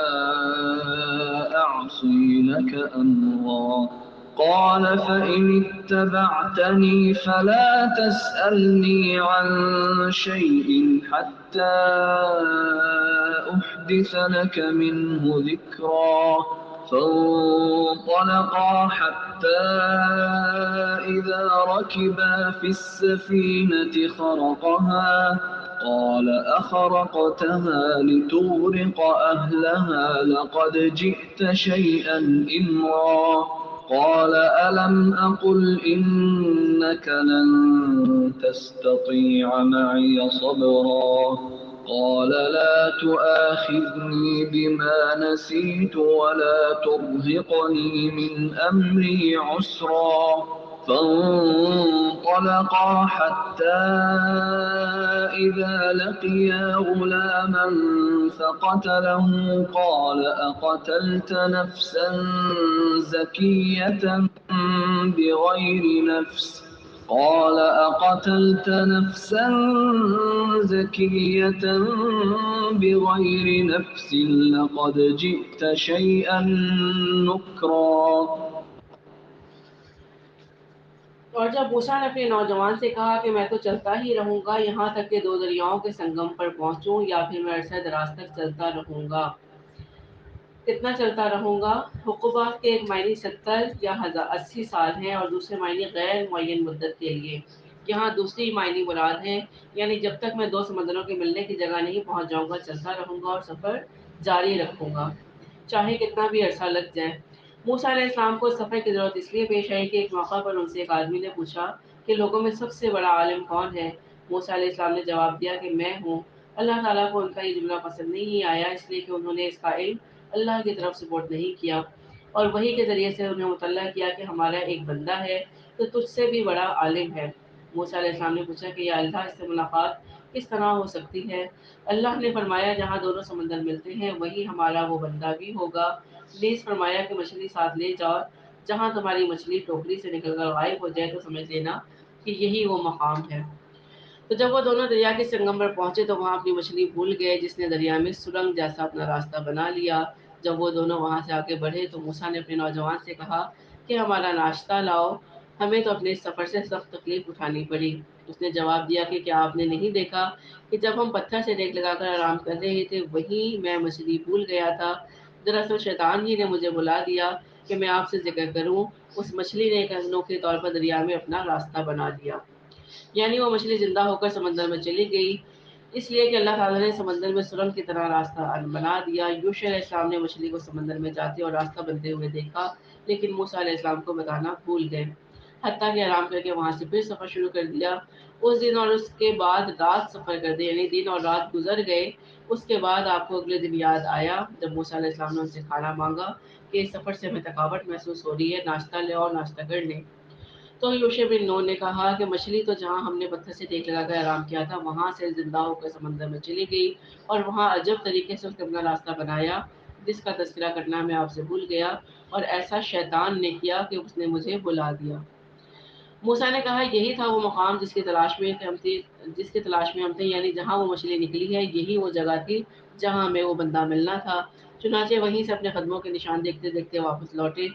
أعصي لك أمرا قال فإن اتبعتني فلا تسألني عن شيء حتى أحدث لك منه ذكرا فانطلقا حتى إذا ركبا في السفينة خرقها قال أخرقتها لتغرق أهلها لقد جئت شيئا إمرا قال ألم أقل إنك لن تستطيع معي صبرا قال لا تؤاخذني بما نسيت ولا ترهقني من أمري عسرا فانطلقا حتى إذا لقيا غلاما فقتله قال أقتلت نفسا زكية بغير نفس لقد جئت شيئا نكرا. اور جب موسیٰ نے اپنے نوجوان سے کہا کہ میں تو چلتا ہی رہوں گا یہاں تک کہ دو دریاؤں کے سنگم پر پہنچوں یا پھر میں عرصہ دراز تک چلتا رہوں گا. کتنا چلتا رہوں گا؟ حقبہ کے ایک معنی 70 یا 80 سال ہیں اور دوسرے معنی غیر معین مدت کے لیے. یہاں دوسری معنی مراد ہے یعنی جب تک میں دو سمندروں کے ملنے کی جگہ نہیں پہنچ جاؤں گا چلتا رہوں گا اور سفر جاری رکھوں گا چاہے کتنا بھی عرصہ لگ جائے. موسیٰ علیہ السلام کو سفر کی ضرورت اس لیے پیش آئی کہ ایک موقع پر ان سے ایک آدمی نے پوچھا کہ لوگوں میں سب سے بڑا عالم کون ہے؟ موسیٰ علیہ السلام نے جواب دیا کہ میں ہوں. اللہ تعالیٰ کو ان کا یہ جملہ پسند نہیں آیا اس لیے کہ انہوں نے اس کا علم اللہ کی طرف سپورٹ نہیں کیا اور وحی کے ذریعے سے انہیں مطلع کیا کہ ہمارا ایک بندہ ہے تو تجھ سے بھی بڑا عالم ہے. موسیٰ علیہ السلام نے پوچھا کہ یا اللہ اس سے ملاقات کس طرح ہو سکتی ہے؟ اللہ نے فرمایا جہاں دونوں سمندر ملتے ہیں وہی ہمارا وہ بندہ بھی ہوگا. نیز فرمایا کہ مچھلی ساتھ لے جاؤ جہاں تمہاری مچھلی ٹوکری سے نکل کر غائب ہو جائے تو سمجھ لینا کہ یہی وہ مقام ہے. تو جب وہ دونوں دریا کے سنگم پر پہنچے تو وہاں اپنی مچھلی بھول گئے جس نے دریا میں سرنگ جیسا اپنا راستہ بنا لیا. جب وہ دونوں وہاں سے آگے بڑھے تو موسیٰ نے اپنے نوجوان سے کہا کہ ہمارا ناشتہ لاؤ ہمیں تو اپنے اس سفر سے سخت تکلیف اٹھانی پڑی. اس نے جواب دیا کہ کیا آپ نے نہیں دیکھا کہ جب ہم پتھر سے ڈیگ لگا کر آرام کر رہے تھے وہیں میں مچھلی بھول گیا تھا. دراصل شیطان ہی نے مجھے بلا دیا کہ میں آپ سے ذکر کروں. اس مچھلی نے ایک انوکھے طور پر دریا میں اپنا راستہ بنا دیا. یعنی وہ مچھلی زندہ ہو کر سمندر میں چلی گئی اس لیے کہ اللہ تعالیٰ نے سمندر میں سرنگ کی طرح راستہ بنا دیا. یوشع علیہ السلام نے مچھلی کو سمندر میں جاتے اور راستہ بنتے ہوئے دیکھا لیکن موسیٰ علیہ السلام کو بتانا بھول گئے. حتیٰ کہ آرام کر کے وہاں سے پھر سفر شروع کر دیا. اس دن اور اس کے بعد رات سفر کر دیا یعنی دن اور رات گزر گئے. اس کے بعد آپ کو اگلے دن یاد آیا جب موسیٰ علیہ السلام نے ان سے کھانا مانگا کہ اس سفر سے ہمیں تھکاوٹ محسوس ہو رہی ہے ناشتہ لے اور ناشتہ کر لیں. تو یوشع بن نون نے کہا کہ مچھلی تو جہاں ہم نے پتھر سے ٹیک لگا کر آرام کیا تھا وہاں سے زندہ ہو کر سمندر میں چلی گئی اور وہاں عجب طریقے سے اس نے اپنا راستہ بنایا جس کا تذکرہ کرنا میں آپ سے بھول گیا اور ایسا شیطان نے کیا کہ اس نے مجھے بلا دیا. موسیٰ نے کہا یہی تھا وہ مقام جس کی تلاش میں ہم تھے یعنی جہاں وہ مچھلی نکلی ہے یہی وہ جگہ تھی جہاں ہمیں وہ بندہ ملنا تھا. چنانچہ وہیں سے اپنے قدموں کے نشان دیکھتے دیکھتے واپس لوٹے.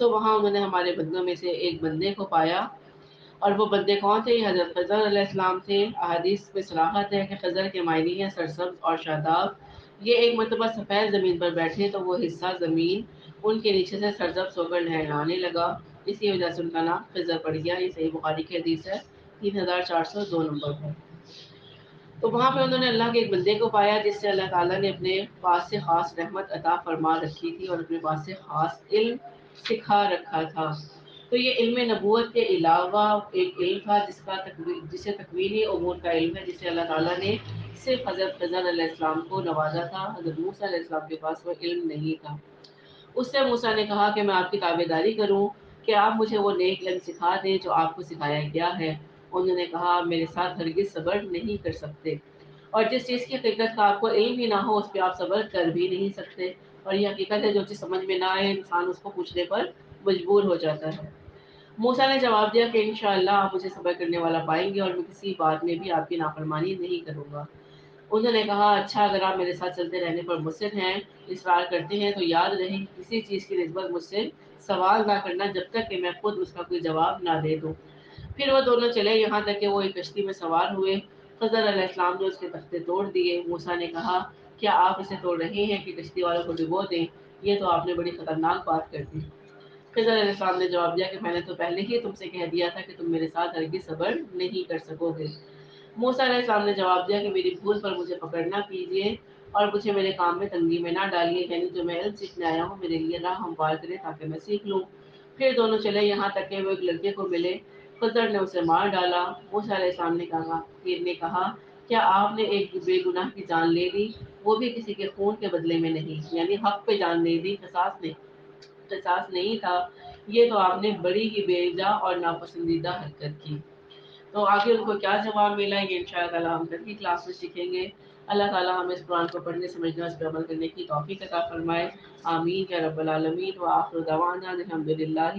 وہاں انہوں نے ہمارے بندوں میں سے ایک بندے کو پایا اور وہ بندے کون تھے؟ یہ حضرت خضر علیہ السلام تھے. احادیث میں صراحت ہے کہ خضر کے معنی ہیں سرسبز اور شاداب. یہ ایک مرتبہ سفید زمین پر بیٹھے تو وہ حصہ زمین ان کے نیچے سے سرسبز ہو کر لہرانے لگا. اسی وجہ سے ان کا نام خضر پڑ گیا. یہ صحیح بخاری کی حدیث ہے 3402 نمبر پر. تو وہاں پہ انہوں نے اللہ کے ایک بندے کو پایا جس سے اللہ تعالیٰ نے اپنے پاس سے خاص رحمت عطا فرما رکھی تھی اور اپنے پاس سے خاص علم سکھا رکھا تھا. تو یہ علم نبوت کے علاوہ ایک علم تھا جسے تکوینی امور کا علم ہے جسے اللہ تعالیٰ نے صرف حضرت خضر علیہ السلام کو نوازا تھا. حضرت موسیٰ علیہ السلام کے پاس وہ علم نہیں تھا. اس سے موسیٰ نے کہا کہ میں آپ کی تابعداری کروں کہ آپ مجھے وہ نیک علم سکھا دیں جو آپ کو سکھایا گیا ہے. انہوں نے کہا آپ میرے ساتھ ہرگز صبر نہیں کر سکتے اور جس چیز کی حقیقت کا آپ کو علم ہی نہ ہو اس پہ آپ صبر کر بھی نہیں سکتے. اور یہ حقیقت ہے جو چیز سمجھ میں نہ آئے انسان اس کو پوچھنے پر مجبور ہو جاتا ہے. موسیٰ نے جواب دیا کہ انشاءاللہ آپ مجھے صبر کرنے والا پائیں گے اور میں کسی بات میں بھی آپ کی نافرمانی نہیں کروں گا. انہوں نے کہا اچھا اگر آپ میرے ساتھ چلتے رہنے پر مصر ہیں اصرار کرتے ہیں تو یاد رہے کسی چیز کی نسبت مجھ سے سوال نہ کرنا جب تک کہ میں خود اس کا کوئی جواب نہ دے دوں. پھر وہ دونوں چلے یہاں تک کہ وہ ایک کشتی میں سوار ہوئے. خضر علیہ السلام نے اس کے تختے توڑ دیے. موسیٰ نے کہا کیا آپ اسے توڑ رہے ہیں کہ کشتی والوں کو ڈبو دیں؟ یہ تو آپ نے بڑی خطرناک بات کر دی. خضر علیہ السلام نے جواب دیا کہ میں نے تو پہلے ہی تم سے کہہ دیا تھا کہ تم میرے ساتھ ہرگز صبر نہیں کر سکو گے. موسیٰ علیہ السلام نے جواب دیا کہ میری بھول پر مجھے پکڑ نہ کیجیے اور مجھے میرے کام میں تنگی میں نہ ڈالیے یعنی جو میں علم سیکھنے آیا ہوں میرے لیے راہ ہموار کرے تاکہ میں سیکھ لوں. پھر دونوں چلے یہاں تک کہ وہ ایک لڑکے کو ملے. خضر نے اسے مار ڈالا. موسیٰ علیہ السلام نے کہا کیا آپ نے ایک بے گناہ کی جان لے لی وہ بھی کسی کے خون کے بدلے میں نہیں یعنی حق پہ جان لے دی قصاص نہیں تھا. یہ تو آپ نے بڑی ہی بےجا اور ناپسندیدہ حرکت کی۔ تو آگے ان کو کیا جواب ملا یہ انشاءاللہ تعالیٰ ہم کل کی کلاس میں سیکھیں گے۔ اللہ تعالیٰ ہمیں اس قرآن کو پڑھنے سمجھنے اس پہ عمل کرنے کی توفیق عطا فرمائے، آمین یا رب العالمین۔ وآخر دعوانا الحمدللہ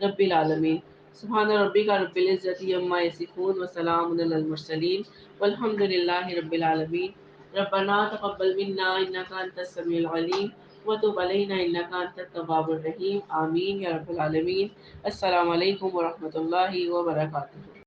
رب العالمین۔ سبحان ربک رب العزت عما یصفون وسلام علی المرسلین والحمد للہ رب العالمین۔ ربنا تقبل منا انک انت السمیع العلیم وتب علینا انک انت التواب الرحیم، آمین یا رب العالمین۔ السلام علیکم ورحمۃ اللہ وبرکاتہ۔